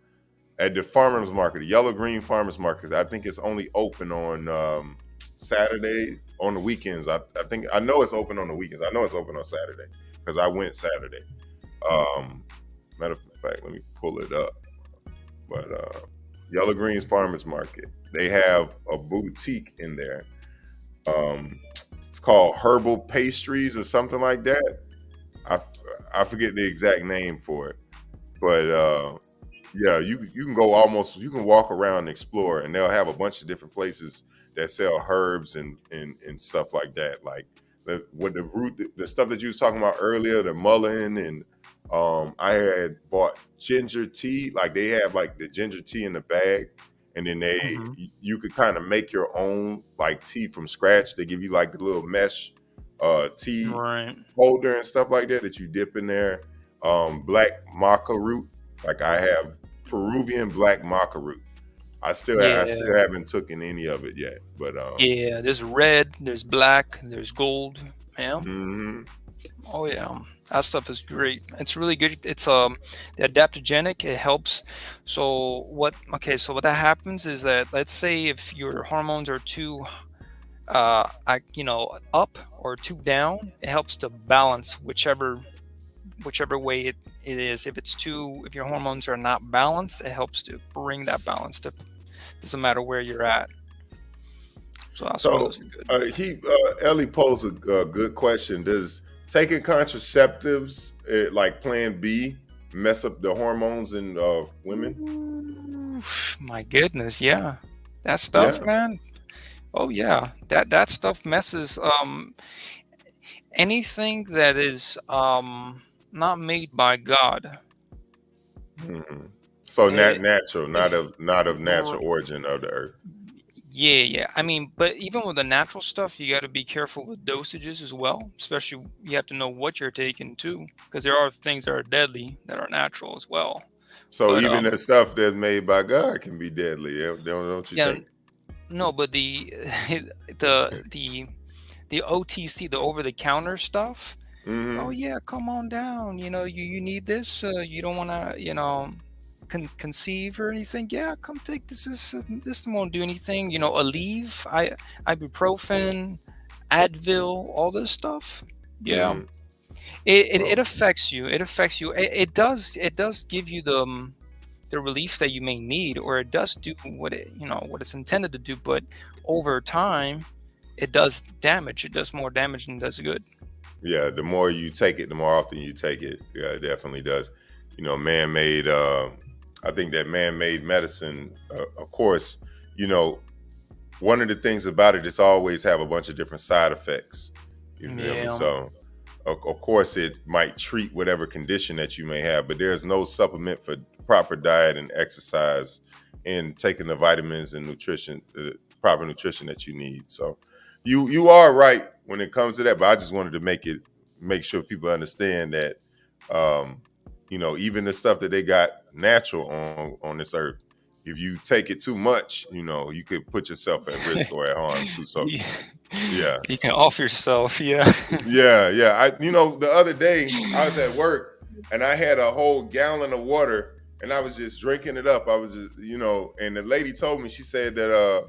at the farmers market, the yellow green farmers market, I think it's only open on Saturday, on the weekends. I know it's open on the weekends. I know it's open on Saturday because I went Saturday. Um, Matter of fact, let me pull it up. But Yellow Greens Farmers Market, they have a boutique in there. Um, it's called Herbal Pastries or something like that. I, I forget the exact name for it, but yeah, you can go almost, you can walk around and explore, and they'll have a bunch of different places that sell herbs and stuff like that. Like the root, the stuff that you was talking about earlier, the mullein, and I had bought ginger tea. Like they have like the ginger tea in the bag, and then Hmm. you could kind of make your own like tea from scratch. They give you like the little mesh tea Right. holder and stuff like that that you dip in there. Black maca root, like I have Peruvian black maca root. I Yeah. still haven't taken any of it yet, but Yeah. There's red. There's black. There's gold. Yeah. mhm, Oh yeah. That stuff is great. It's really good. It's the adaptogenic. It helps. So what? Okay. So what that happens is that let's say if your hormones are too up or two down. It helps to balance whichever way it is. If your hormones are not balanced, it helps to bring that balance to, doesn't matter where you're at. So that's why So those are good. Ellie posed a good question. Does taking contraceptives like Plan B mess up the hormones in women? Ooh, my goodness, yeah. That stuff, Yeah. man. Oh yeah. That stuff messes anything that is not made by God. Hmm. So It, natural, it not of r- natural origin of the earth. yeah, yeah. I mean, but even with the natural stuff, you got to be careful with dosages as well. Especially you have to know what you're taking too, because there are things that are deadly that are natural as well. So But even the stuff that's made by God can be deadly. Don't you yeah, think? no, but the the OTC, the over the counter stuff. Oh Hmm. yeah, come on down. You need this. You don't want to, conceive or anything. Yeah, come take this. This won't do anything. Aleve, ibuprofen, Advil, all this stuff. Yeah, Hmm. it Well, affects you. It affects you. It does give you the relief that you may need, or it does do what it's intended to do. But over time, it does damage. It does more damage than it does good. yeah. The more you take it, the more often you take it. Yeah, it definitely does. Man-made. I think that man-made medicine, of course, you know, one of the things about it is always have a bunch of different side effects. You feel me? Yeah. So, of course, it might treat whatever condition that you may have, but there's no supplement for proper diet and exercise and taking the vitamins and nutrition, proper nutrition that you need. So, you are right when it comes to that. But I just wanted to make sure people understand that, um, even the stuff that they got natural on this earth, if you take it too much, you could put yourself at risk or at harm too. So You yeah, you can off yourself, yeah. yeah. The other day I was at work and I had a whole gallon of water and I was just drinking it up. I was just, and the lady told me, she said that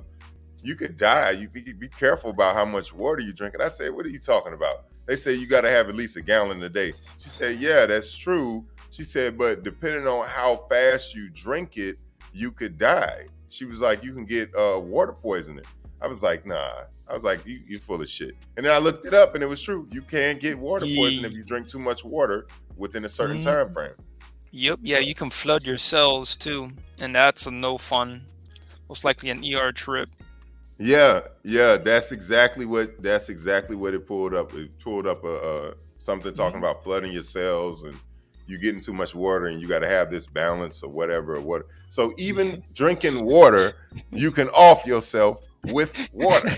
you could die. You be careful about how much water you drink. And I said, what are you talking about? They say you got to have at least a gallon a day. She said, yeah, that's true. She said, but depending on how fast you drink it, you could die. She was like, you can get water poisoning. I was like, nah. I was like, you full of shit. And then I looked it up and it was true. You can get water poisoning if Ye you drink too much water within a certain time mhm. frame. Yep, yeah, So you can flood your cells too, and that's a no fun. Most likely an ER trip. yeah, that's exactly what it pulled up. It pulled up something talking Mhm. about flooding your cells and you getting too much water and you got to have this balance or whatever or what. So even drinking water, you can off yourself with water.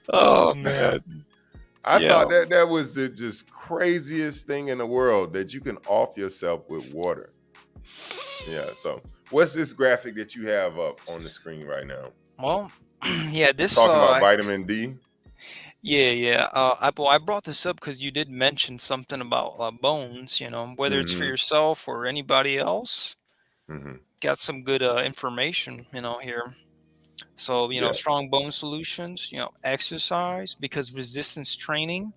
Oh, man. I Yeah. thought that was the just craziest thing in the world that you can off yourself with water. Yeah. So what's this graphic that you have up on the screen right now? Well, yeah, It's this, talking about vitamin D. yeah, yeah. I brought this up because you did mention something about bones. Whether it's for Mm-hmm. yourself or anybody else. Mm-hmm. Got some good information, here. So, Yeah. strong bone solutions. Exercise because resistance training,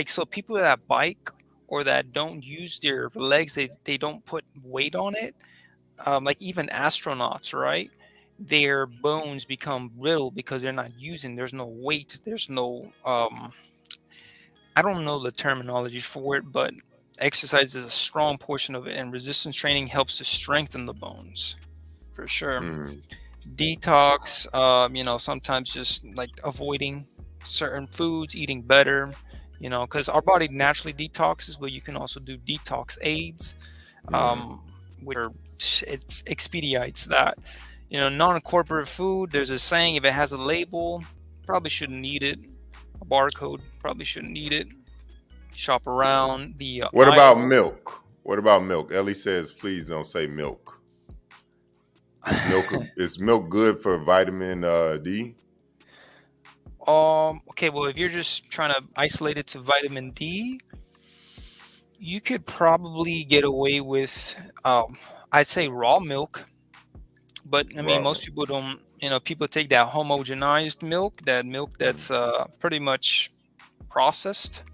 so people that bike or that don't use their legs, they don't put weight on it. Like even astronauts, right? Their bones become brittle because they're not using. There's no weight. There's no I don't know the terminology for it, but exercise is a strong portion of it, and resistance training helps to strengthen the bones for sure. Mm-hmm. Detox, sometimes just like avoiding certain foods, eating better, because our body naturally detoxes, but you can also do detox aids, Mm-hmm. um, which it expedites that. Non-corporate food, there's a saying, if it has a label, probably shouldn't eat it. A barcode, probably shouldn't eat it. Shop around the What about aisle. milk? What about milk? Ellie says, please don't say milk. Is milk good for vitamin D? Okay, well, if you're just trying to isolate it to vitamin D, you could probably get away with, I'd say raw milk. But I mean, Wow. most people don't. People take that homogenized milk, that milk Mm, that's pretty much processed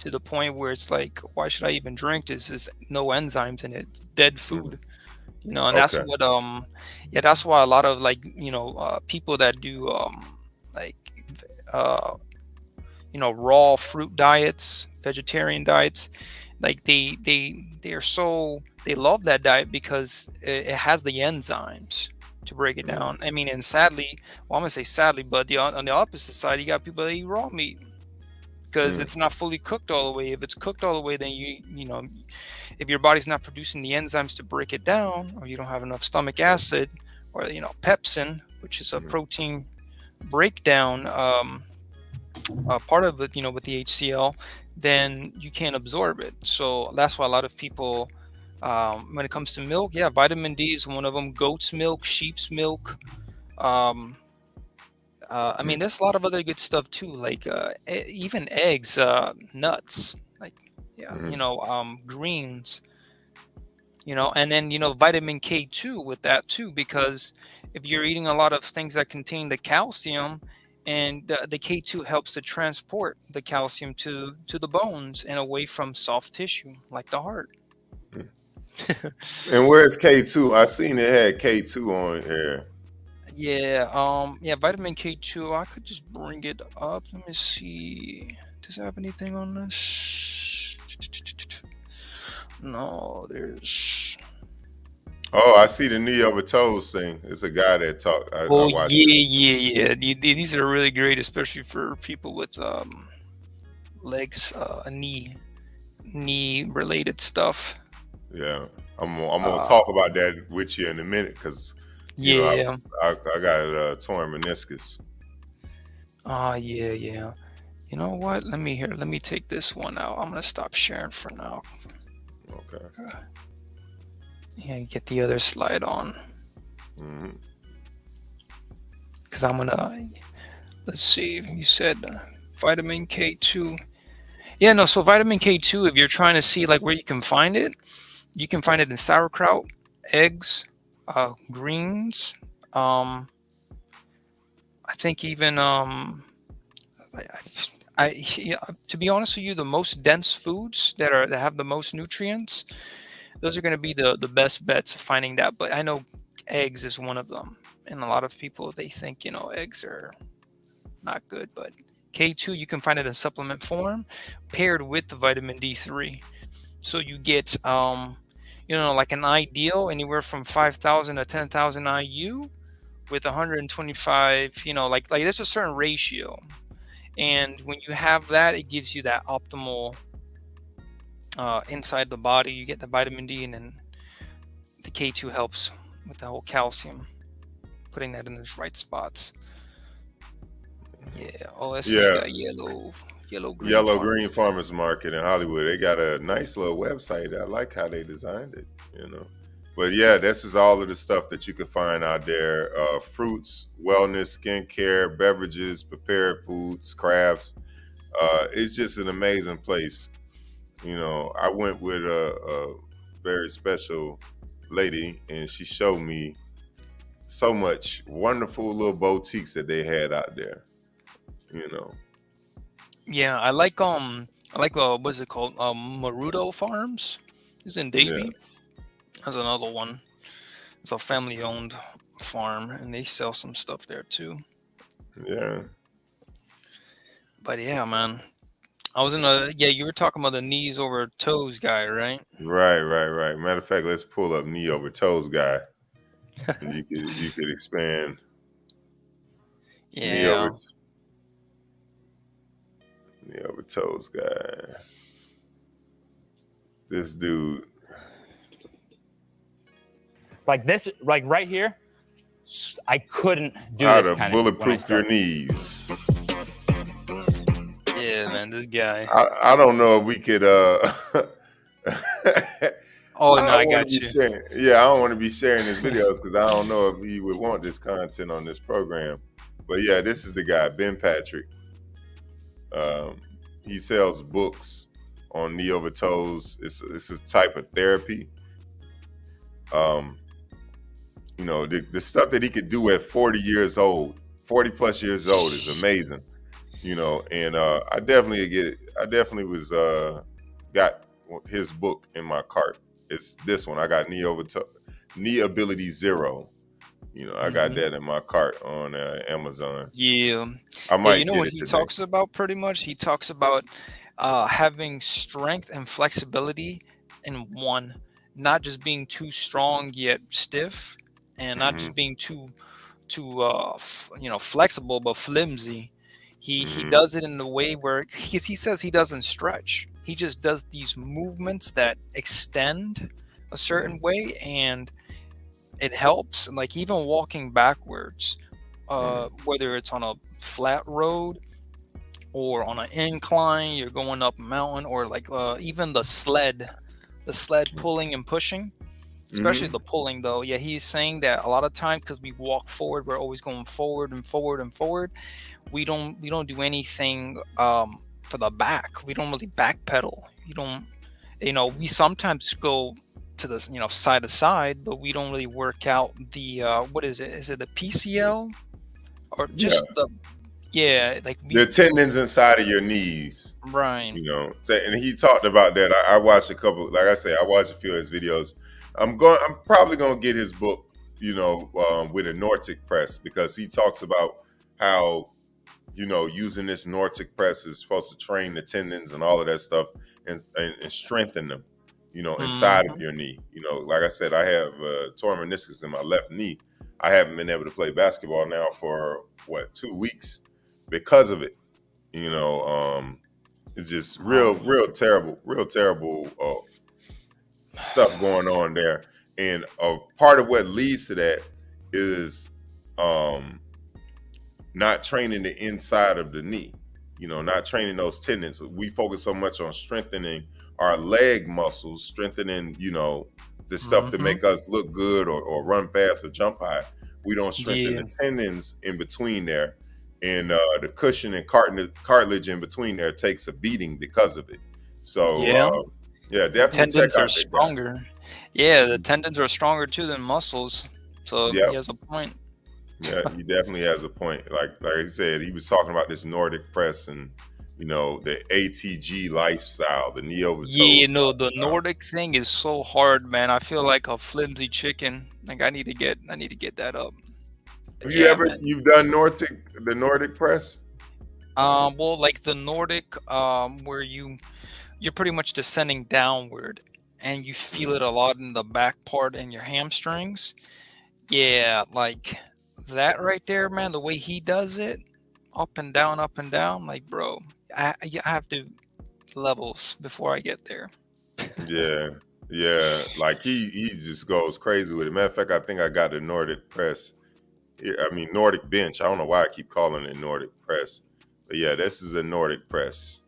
to the point where it's like, why should I even drink this? There's no enzymes in it. It's dead mm. food. And that's Okay. what yeah, that's why a lot of like people that do like uh raw fruit diets, vegetarian diets, like they love that diet because it has the enzymes to break it Mm, down. I mean, and sadly, well, I'm gonna say sadly, but on the opposite side, you got people that eat raw meat because mm, it's not fully cooked all the way. If it's cooked all the way, then if your body's not producing the enzymes to break it down, or you don't have enough stomach acid, or pepsin, which is a mm, protein breakdown part of it, with the HCl, then you can't absorb it. So that's why a lot of people, when it comes to milk, yeah, vitamin D is one of them. Goat's milk, sheep's milk. Um, I mean, mm, there's a lot of other good stuff too, like even eggs, nuts, like yeah, mm, greens. And then vitamin K2 with that too, because if you're eating a lot of things that contain the calcium, and the K2 helps to transport the calcium to the bones and away from soft tissue like the heart. mm. And where's K2? I seen it had K2 on here. Yeah, yeah, vitamin K2, I could just bring it up. Let me see. Does it have anything on this? No, there's. Oh, I see the knee over toes thing. It's a guy that talk. I Oh watched it. yeah, yeah. These are really great, especially for people with legs, knee related stuff. Yeah, I'm gonna Uh, talk about that with you in a minute because you know yeah. I got a torn meniscus. Yeah, yeah. You know what? Let me take this one out. I'm gonna stop sharing for now. Okay. Yeah, get the other slide on Hmm. because I'm gonna. Let's see. You said vitamin K2. Yeah, no. So vitamin K2, if you're trying to see like where you can find it, you can find it in sauerkraut, eggs, greens. Um, I think even yeah, to be honest with you, the most dense foods that have the most nutrients, those are going to be the best bets of finding that. But I know eggs is one of them, and a lot of people they think eggs are not good, but K2 you can find it in supplement form, paired with the vitamin D3. So you get like an ideal anywhere from 5,000 to 10,000 IU with 125. Like there's a certain ratio, and when you have that, it gives you that optimal inside the body. You get the vitamin D, and then the K2 helps with the whole calcium, putting that in its right spots. Yeah. Oh, let's see. You Yeah, got yellow green Yellow farm. Green Farmers Market in Hollywood. They got a nice little website. I like how they designed it. But yeah, this is all of the stuff that you can find out there: fruits, wellness, skincare, beverages, prepared foods, crafts. It's just an amazing place. I went with a very special lady, and she showed me so much wonderful little boutiques that they had out there. You know, Yeah, I like what's it called? Marudo Farms. It's in yeah, Davie. There's another one. It's a family owned farm, and they sell some stuff there too. yeah, But yeah, man. I was in a yeah. You were talking about the knees over toes guy, right? right, right, right. Matter of fact, let's pull up knee over toes guy, and you could expand knee over Yeah. knee over toes guy. This dude, Like this, like right here, I couldn't do how this to kind of when I bulletproof your started. knees. Yeah, man. This guy. I don't know if we could Oh I no, I don't want to got be you. sharing. Yeah, I don't want to be sharing his videos because I don't know if he would want this content on this program. But yeah, this is the guy, Ben Patrick. Um, he sells books on knee over toes. It's a type of therapy. Um, You know, the stuff that he could do at 40 years old, 40 plus years old is amazing. You know, and I definitely was got his book in my cart. It's this one. I got Knee Ability Zero. You know, I got Hmm. that in my cart on Amazon. Yeah. I Yeah, you might know get what it he today. talks about pretty much? He talks about having strength and flexibility in one, not just being too strong yet stiff, and not Hmm. just being too flexible but flimsy. He Hmm. does it in the way where he says he doesn't stretch. He just does these movements that extend a certain Hmm. way, and it helps. Like even walking backwards, Hmm. whether it's on a flat road or on an incline, you're going up a mountain, or like even the sled pulling and pushing, especially Hmm. the pulling though. Yeah, he's saying that a lot of times because we walk forward, we're always going forward and forward and forward. We don't do anything for the back. We don't really backpedal. You don't, we sometimes go to the side to side, but we don't really work out the what is it? Is it the PCL or Yeah, just the yeah? Like the we tendons inside of your knees. right. You know, and he talked about that. I watched a couple. Like I say, I watched a few of his videos. I'm probably gonna get his book. You know, with a Nordic press because he talks about how using this Nordic press is supposed to train the tendons and all of that stuff and strengthen them, inside of Hmm. your knee. Like I said, I have torn meniscus in my left knee. I haven't been able to play basketball now for 2 weeks because of it. You know, it's just real terrible stuff going on there. And part of what leads to that is um, not training the inside of the knee, not training those tendons. We focus so much on strengthening our leg muscles, strengthening, the stuff that Hmm. make us look good or run fast or jump high. We don't strengthen the Yeah. tendons in between there. And the cushion and cartilage in between there takes a beating because of it. So, Yeah. yeah, The definitely check tendons are out that guy. stronger. Yeah, the tendons are stronger too than muscles. So he Yep. has a point. Yeah, he definitely has a point. Like I said, he was talking about this Nordic press and the ATG lifestyle, the knee over Yeah, toes no, the lifestyle. Nordic thing is so hard, man. I feel like a flimsy chicken. Like I need to get that up. But Have you yeah, ever man. you've done the Nordic press? Well, like the Nordic, where you're pretty much descending downward, and you feel Mm. it a lot in the back part and your hamstrings. Yeah, like that right there, man. The way he does it, up and down. Like, bro, I have to levels before I get there. Yeah, yeah. Like he just goes crazy with it. Matter of fact, I think I got the Nordic press. I mean Nordic bench. I don't know why I keep calling it Nordic press, but yeah, this is a Nordic press.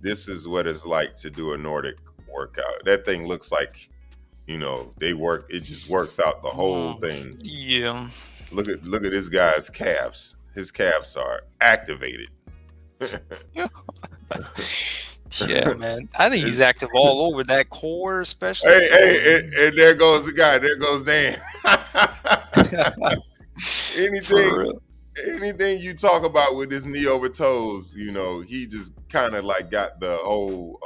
This is what it's like to do a Nordic workout. That thing looks like they work. It just works out the whole Mm, thing. yeah. Look at this guy's calves. His calves are activated. Yeah, man. I think he's It's- active all over that core, especially. hey, Oh, hey, and there goes the guy. There goes Dan. for anything, real. anything you talk about with this knee over toes, he just kind of like got the whole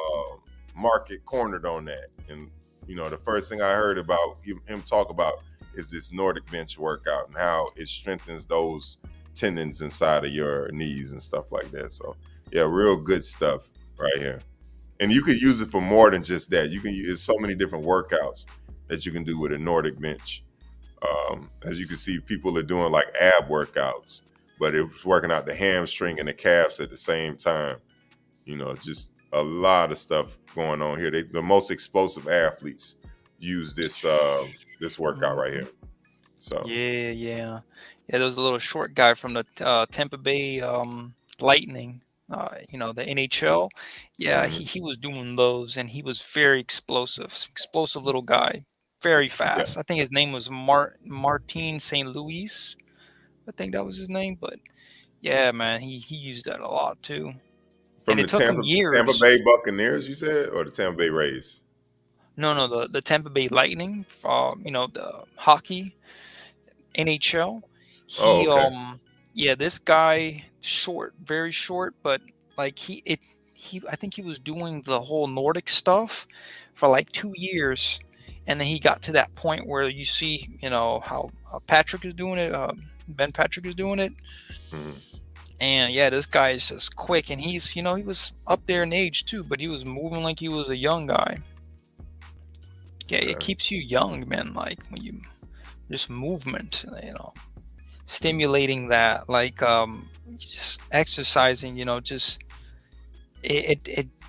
market cornered on that. And the first thing I heard about him talk about is this Nordic bench workout and how it strengthens those tendons inside of your knees and stuff like that. So yeah, real good stuff right here. And you could use it for more than just that. You can use so many different workouts that you can do with a Nordic bench. As you can see, people are doing like ab workouts, but it's working out the hamstring and the calves at the same time. Just a lot of stuff going on here. The most explosive athletes use this workout right Mhm. here. So, Yeah, yeah. Yeah, there was a little short guy from the Tampa Bay Lightning, the NHL. Yeah, mhm. he was doing those, and he was very explosive little guy, very Yeah, fast. I think his name was Martin St. Louis. I think that was his name, but yeah, man, he used that a lot too, and from it the took him Tampa years. Bay Buccaneers, you said, or the Tampa Bay Rays? No, no, the Tampa Bay Lightning, the hockey. NHL. Oh, He okay. yeah, this guy short, very short, but like I think he was doing the whole Nordic stuff for like 2 years, and then he got to that point where you see, how Patrick is doing it. Ben Patrick is doing it, Mhm. and yeah, this guy is just quick, and he was up there in age too, but he was moving like he was a young guy. Yeah, it Okay. keeps you young, man. Like when you just movement, stimulating that, like just exercising, just it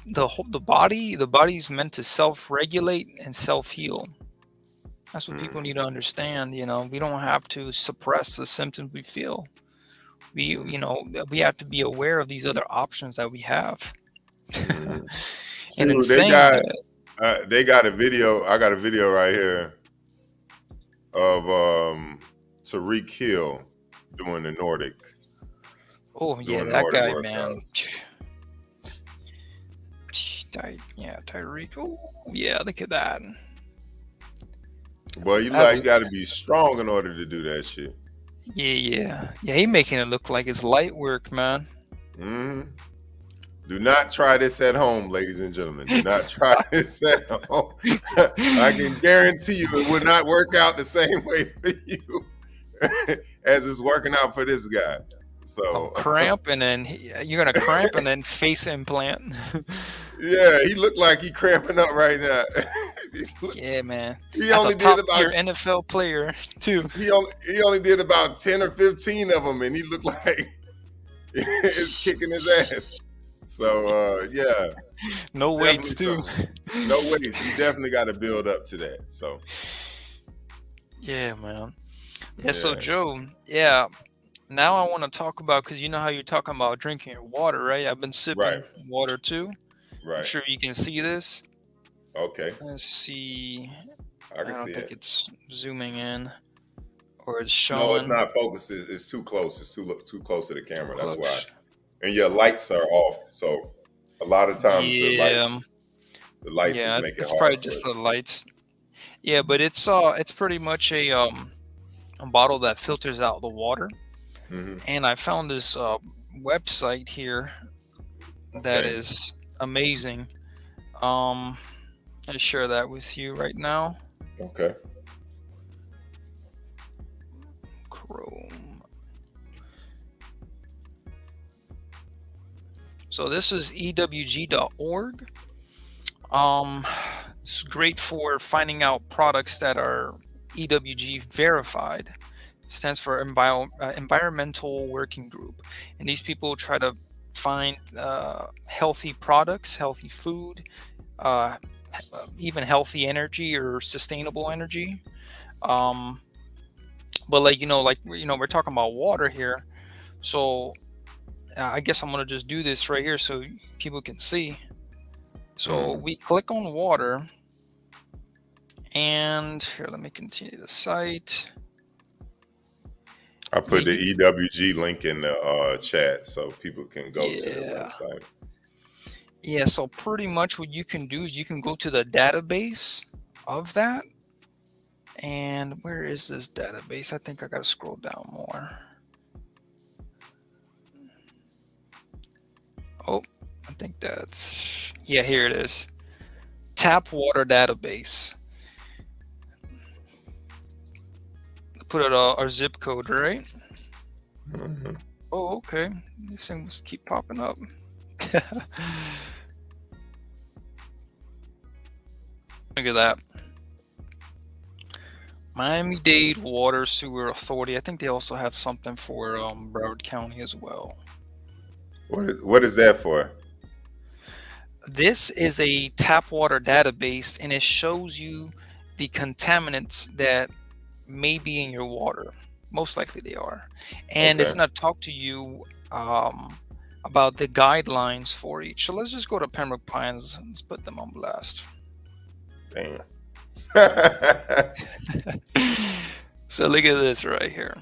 the body's meant to self-regulate and self-heal. That's what people Mhm. need to understand. We don't have to suppress the symptoms we feel. Mhm. We have to be aware of these other options that we have. Mhm. And in Shoot, saying that, they got a video. I got a video right here of Tariq Hill doing the Nordic, oh yeah, doing that Nordic guy, man. workouts. Yeah, Tyreek. Oh yeah, look at that. Boy, That you was got to be strong in order to do that shit. yeah. He making it look like it's light work, man. Hmm. Do not try this at home, ladies and gentlemen. Do not try this at home. I can guarantee you it will not work out the same way for you as it's working out for this guy. So, Cramp, and then you're gonna cramp and then face implant. yeah, he looked like he cramping up right now. Yeah, man. he That's a only did top about tier NFL player too. he only did about 10 or 15 of them, and he looked like it's kicking his ass. So yeah, No definitely weights too. something. No ways. He definitely got to build up to that. So Yeah, man. Yeah, so yeah, Joe, yeah. Now I want to talk about, because you know how you're talking about drinking your water, right? I've been right, sipping water too. I'm right. sure you can see this. Okay, Let's see. I I can see don't think it. it's zooming in or it's No, it's showing not focused. It's too close. It's too close to the too camera. That's why. close. And your lights are off. So a lot of times Yeah, the lights just yeah. make it It's hard probably for just it. the lights. Yeah, but it's pretty much a bottle that filters out the water. Hmm. And I found this website here that Okay. is amazing. Um, I'll share that with you right now. Okay. Chrome. So this is ewg.org. It's great for finding out products that are EWG verified. It stands for Environmental Working Group, and these people try to find healthy products, healthy food, uh, even healthy energy or sustainable energy. Um, but we're talking about water here, so I guess I'm gonna just do this right here so people can see. So Hmm. we click on water, and here, let me continue the site. I Yeah, put the EWG link in the chat so people can go to their yeah, website. yeah. So pretty much what you can do is you can go to the database of that. And where is this database? I think I gotta scroll down more. Oh, I think yeah, here it is. Tap water database. Put it our zip code, right? Hmm. Oh, okay. These things keep popping up. Look at that. Miami-Dade Water Sewer Authority. I think they also have something for Broward County as well. What is that for? This is a tap water database, and it shows you the contaminants that may be in your water. Most likely they are. And it's Okay. going to talk to you about the guidelines for each. So let's just go to Pembroke Pines. Let's put them on blast. Damn. So look at this right here.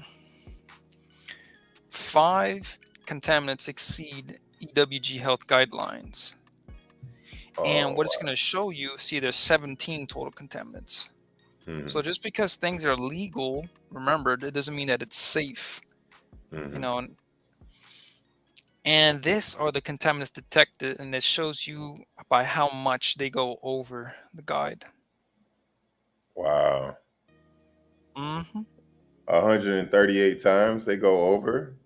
5 contaminants exceed EWG health guidelines. And Oh what it's going to show you, see, there's 17 total contaminants. Mm-hmm. So just because things are legal, remember, it doesn't mean that it's safe. You Mm-hmm. know, and this are the contaminants detected, and it shows you by how much they go over the guide. Wow. Hmm 138 times they go over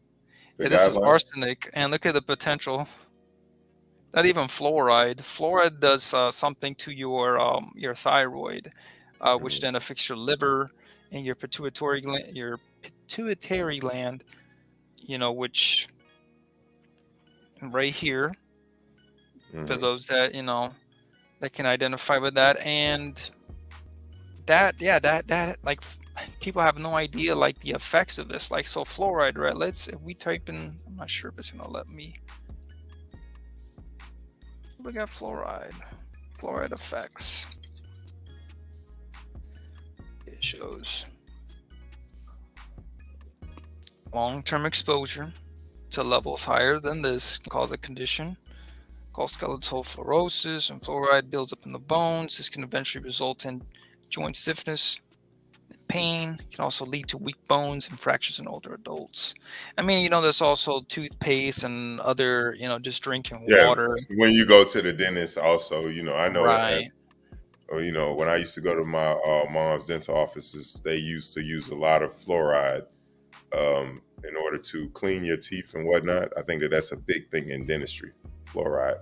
the Yeah, this is guideline. arsenic, and look at the potential. Not even fluoride. Fluoride does something to your thyroid, which Mm-hmm. then affects your liver and your pituitary gland. Which right here for Mm-hmm. those that that can identify with that. And that, yeah, that like people have no idea like the effects of this. Like, so fluoride, right? If we type in, I'm not sure if it's gonna let me. We got fluoride effects. It shows long-term exposure to levels higher than this can cause a condition called skeletal fluorosis, and fluoride builds up in the bones. This can eventually result in joint stiffness, pain. It can also lead to weak bones and fractures in older adults. I mean, there's also toothpaste and other, just drinking Yeah, water. when you go to the dentist, also, I know Right. when I used to go to my mom's dental offices, they used to use a lot of fluoride in order to clean your teeth and whatnot. I think that's a big thing in dentistry, fluoride.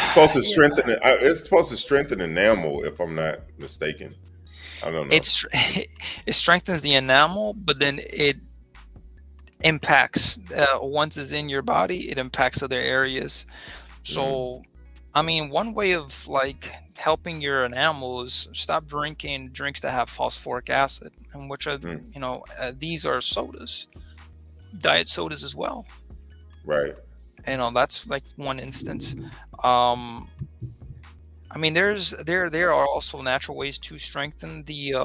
It's supposed to Yeah, strengthen it. It's supposed to strengthen enamel, if I'm not mistaken. I don't know. it's it strengthens the enamel, but then it impacts once it's in your body, it impacts other areas. Mm, So, I mean, one way of like helping your enamel is stop drinking drinks that have phosphoric acid, and which are, mm, these are sodas, diet sodas as well. right. That's like one instance. Um, I mean, there are also natural ways to strengthen the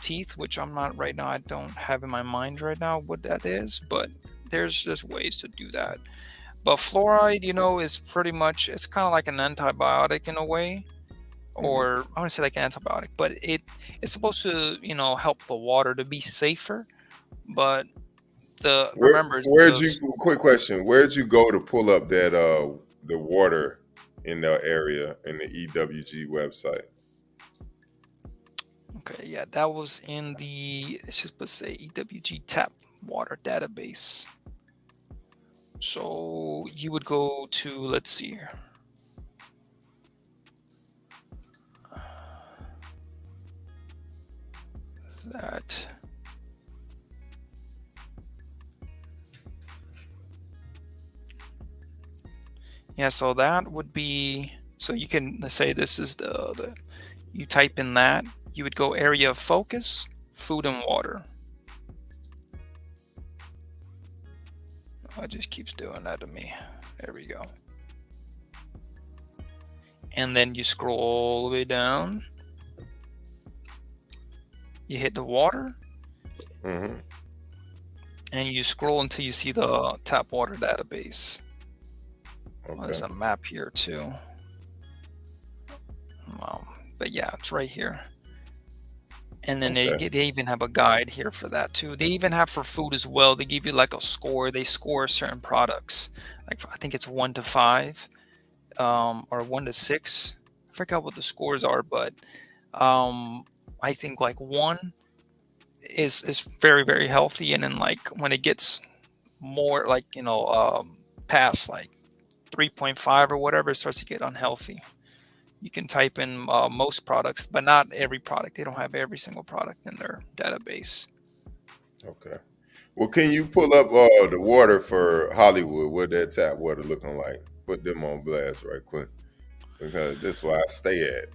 teeth, which I'm not right now. I don't have in my mind right now what that is, but there's ways to do that. But fluoride, is pretty much, it's kind of like an antibiotic in a way, Hmm. or I want to say like an antibiotic, but it's supposed to, help the water to be safer. But remember, Where'd you? Quick question. Where'd you go to pull up that the water in the area in the EWG website? okay, yeah, that was in the, let's just put say EWG tap water database. So you would go to, let's see here. That. Yeah, so that would be, so you can, let's say this is the you type in that, you would go area of focus, food and water. Oh, it just keeps doing that to me. There we go. And then you scroll all the way down. You hit the water, Hmm. and you scroll until you see the tap water database. Oh, there's Okay. a map here too. But yeah, it's right here. And then Okay. they even have a guide here for that too. They even have for food as well. They give you like a score. They score certain products. Like I think it's 1 to 5, or 1 to 6. I forgot what the scores are, but I think like 1 is very, very healthy, and then like when it gets more like past like 3.5 or whatever, it starts to get unhealthy. You can type in most products, but not every product. They don't have every single product in their database. Okay. Well, can you pull up the water for Hollywood? What that tap water looking like? Put them on blast right quick because this is where I stay at.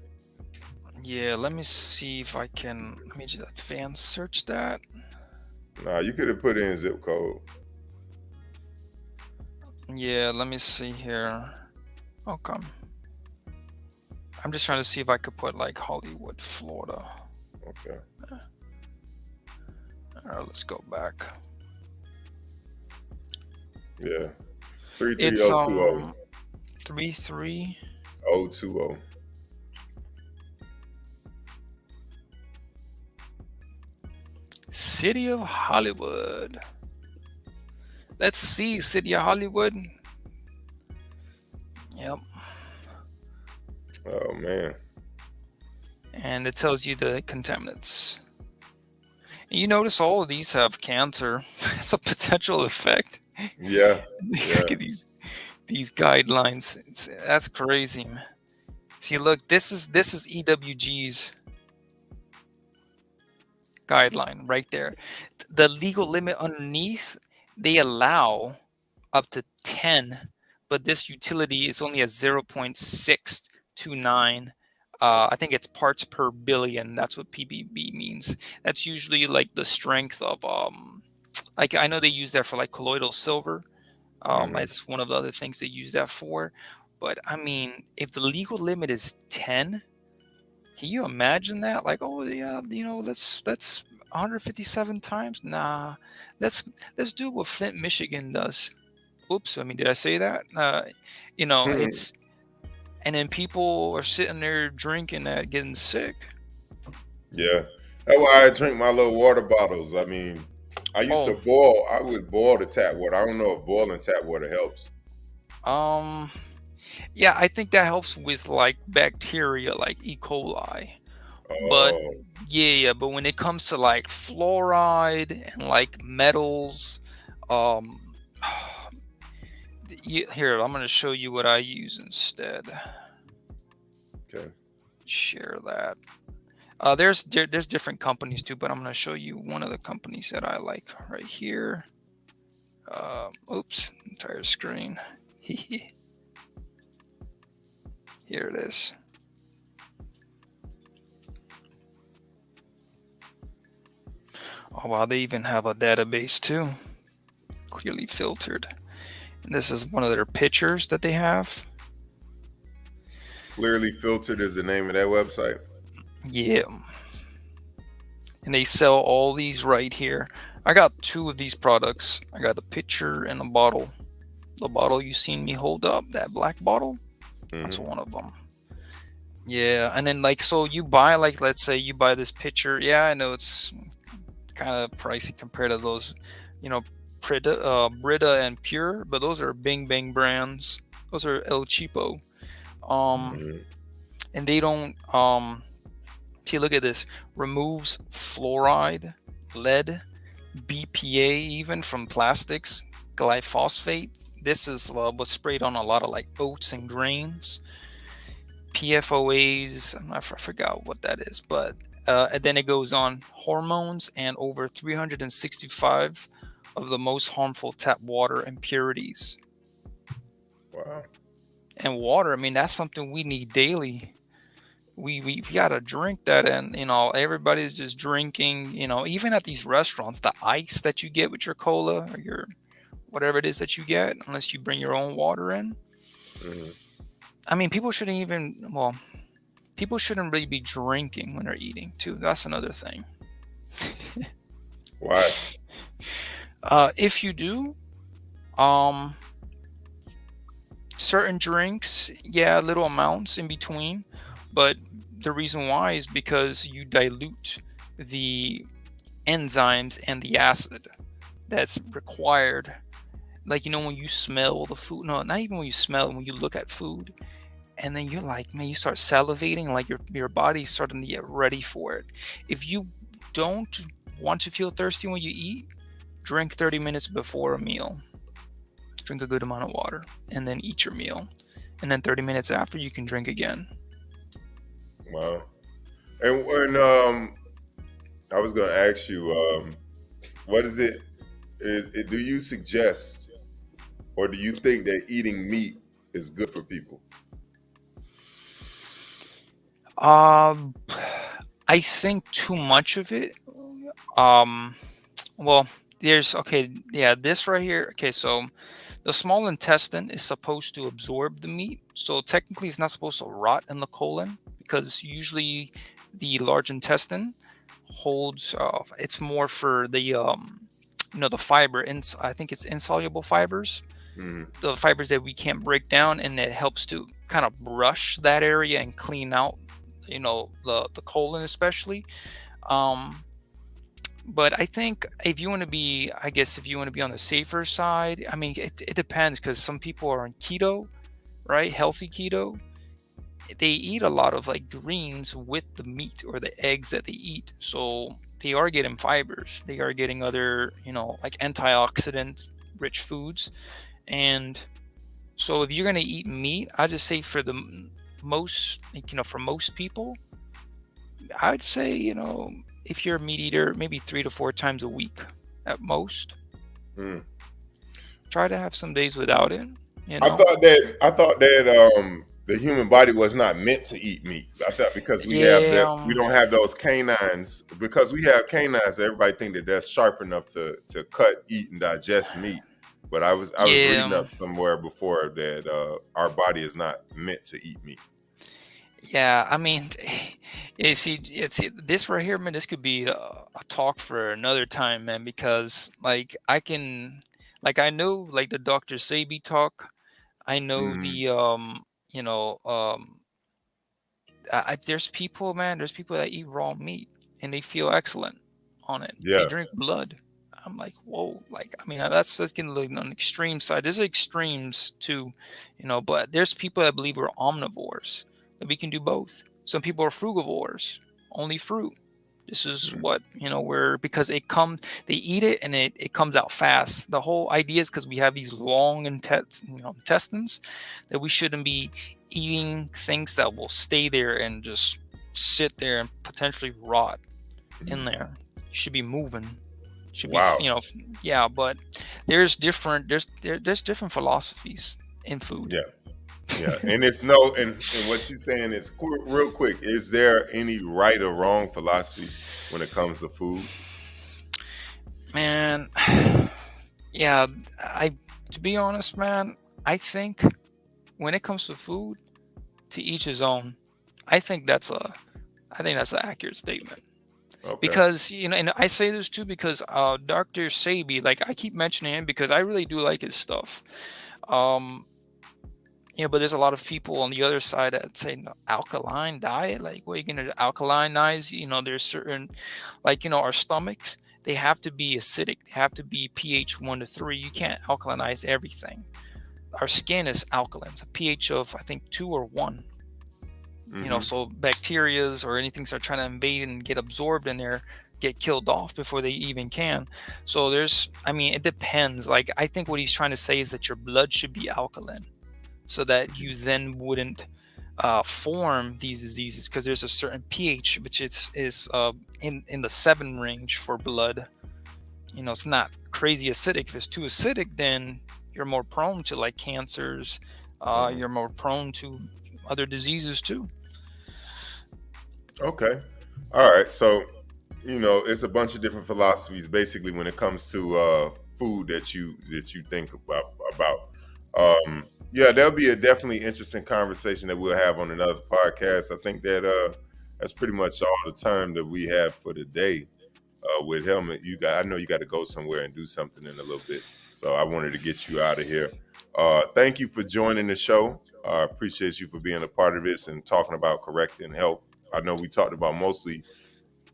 Yeah, let me see if I can. Let me just advanced search that. Nah, you could have put in zip code. Yeah, let me see here. Okay. I'm just trying to see if I could put like Hollywood, Florida. Okay. All right, let's go back. Yeah. It's 33020. 33. 020. City of Hollywood. Let's see, City of Hollywood. Yep. Oh man. And it tells you the contaminants. And you notice all of these have cancer. That's a potential effect. Yeah. Yeah. Look at these guidelines. That's crazy, man. See, look, this is EWG's guideline right there. The legal limit underneath, they allow up to 10, but this utility is only at 0.629. I think it's parts per billion. That's what PBB means. That's usually like the strength of like I know they use that for like colloidal silver. It's one of the other things they use that for. But I mean, if the legal limit is 10, can you imagine that? Like, oh yeah, that's 157 times. Nah, let's do what Flint, Michigan does. Oops, I mean, did I say that? It's, and then people are sitting there drinking that, getting sick. Yeah. That's why I drink my little water bottles. I mean, I used to boil. I would boil the tap water. I don't know if boiling tap water helps. Yeah, I think that helps with like bacteria, like E. coli. But but when it comes to like fluoride and like metals, here, I'm going to show you what I use instead. Okay. Share that. There's different companies too, but I'm going to show you one of the companies that I like right here. Oops, entire screen. Here it is. Oh wow, they even have a database too, clearly filtered. And this is one of their pictures that they have. Clearly Filtered is the name of that website. Yeah. And they sell all these right here. I got 2 of these products. I got the pitcher and a bottle. The bottle you seen me hold up, that black bottle, that's one of them. Yeah, and then like, so you buy, like, let's say you buy this pitcher. Yeah, I know it's kind of pricey compared to those, Brita and Pure, but those are Bing Bang brands. Those are El Cheapo. And they don't, see, look at this. Removes fluoride, lead, BPA even from plastics, glyphosate. This is what's sprayed on a lot of like oats and grains. PFOAs, I forgot what that is, but and then it goes on hormones and over 365 of the most harmful tap water impurities. Wow. And water, I mean, that's something we need daily. We gotta drink that, and everybody's just drinking. Even at these restaurants, the ice that you get with your cola or your whatever it is that you get, unless you bring your own water in. I mean, people shouldn't really be drinking when they're eating too. That's another thing. Why? If you do, certain drinks, yeah, little amounts in between, but the reason why is because you dilute the enzymes and the acid that's required. Like, when you smell the food, no, not even when you smell, when you look at food, and then you're like, man, you start salivating, like your body's starting to get ready for it. If you don't want to feel thirsty when you eat, drink 30 minutes before a meal. Drink a good amount of water, and then eat your meal. And then 30 minutes after, you can drink again. Wow. And when I was going to ask you, what is it? Do you suggest, or do you think that eating meat is good for people? I think too much of it. Well, there's this right here. Okay, so the small intestine is supposed to absorb the meat, so technically it's not supposed to rot in the colon, because usually the large intestine holds. It's more for the the fiber. I think it's insoluble fibers. The fibers that we can't break down, and it helps to kind of brush that area and clean out, the colon especially. But I think if you want to be, I guess if you want to be on the safer side, I mean, it depends because some people are on keto, right? Healthy keto. They eat a lot of like greens with the meat or the eggs that they eat. So they are getting fibers. They are getting other, like antioxidant rich foods. And so if you're going to eat meat, I just say for the most, like, for most people, I'd say, if you're a meat eater, maybe 3 to 4 times a week at most. Mm. Try to have some days without it, you I know? thought that the human body was not meant to eat meat. I thought because Yeah, we don't have those canines, because we have canines, everybody think that that's sharp enough to cut, eat, and digest meat. But I was yeah, reading up somewhere before that our body is not meant to eat meat. yeah. I mean, you see, this right here, man. This could be a talk for another time, man. Because I know, like the Dr. Sabi talk. I know Mm, the you know, there's people, man. There's people that eat raw meat and they feel excellent on it. They yeah. drink blood. I'm like, whoa. Like, I mean, that's getting like on the extreme side. There's extremes too, But there's people that believe we're omnivores, that we can do both. Some people are frugivores, only fruit. This is Mm, what because they eat it and it comes out fast. The whole idea is because we have these long intestines that we shouldn't be eating things that will stay there and just sit there and potentially rot in mm. there. Should be moving. Should be Wow. yeah. But there's different philosophies in food. Yeah. Yeah, and it's no, and what you're saying is real quick. Is there any right or wrong philosophy when it comes to food? Man, yeah. I To be honest, man, I think when it comes to food, to each his own. I think that's a I think that's an accurate statement. Okay. Because and I say this too because Dr. Sabi, like I keep mentioning him because I really do like his stuff. Um, but there's a lot of people on the other side that say no, alkaline diet. Like, what are you gonna alkalinize? There's certain, like our stomachs. They have to be acidic. They have to be pH 1 to 3. You can't alkalinize everything. Our skin is alkaline. It's a pH of I think 2 or 1. Mm-hmm. So bacterias or anything start trying to invade and get absorbed in there, get killed off before they even can. So it depends. Like, I think what he's trying to say is that your blood should be alkaline so that you then wouldn't form these diseases because there's a certain pH which is in the 7 range for blood. It's not crazy acidic. If it's too acidic, then you're more prone to like cancers. Hmm. You're more prone to other diseases too. Okay. All right. So, it's a bunch of different philosophies basically when it comes to food that you think about. Yeah, that'll be a definitely interesting conversation that we'll have on another podcast. I think that that's pretty much all the time that we have for today. With Helmut, I know you got to go somewhere and do something in a little bit, so I wanted to get you out of here. Thank you for joining the show. I appreciate you for being a part of this and talking about correcting health. I know we talked about mostly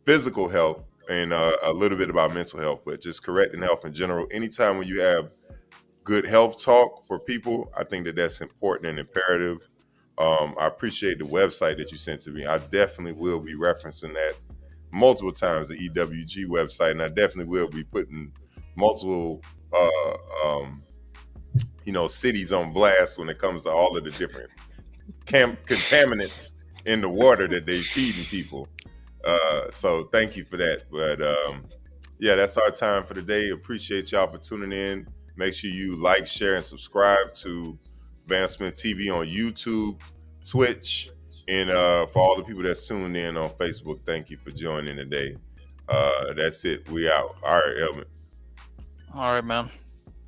physical health and a little bit about mental health, but just correcting health in general. Anytime when you have good health talk for people, I think that that's important and imperative. I appreciate the website that you sent to me. I definitely will be referencing that multiple times, the EWG website, and I definitely will be putting multiple, cities on blast when it comes to all of the different contaminants in the water that they feeding people. So thank you for that. But yeah, that's our time for today. Appreciate y'all for tuning in. Make sure you like, share, and subscribe to Van Smith TV on YouTube, Twitch, and for all the people that's tuned in on Facebook, thank you for joining today. That's it. We out. All right, Elvin. All right, man.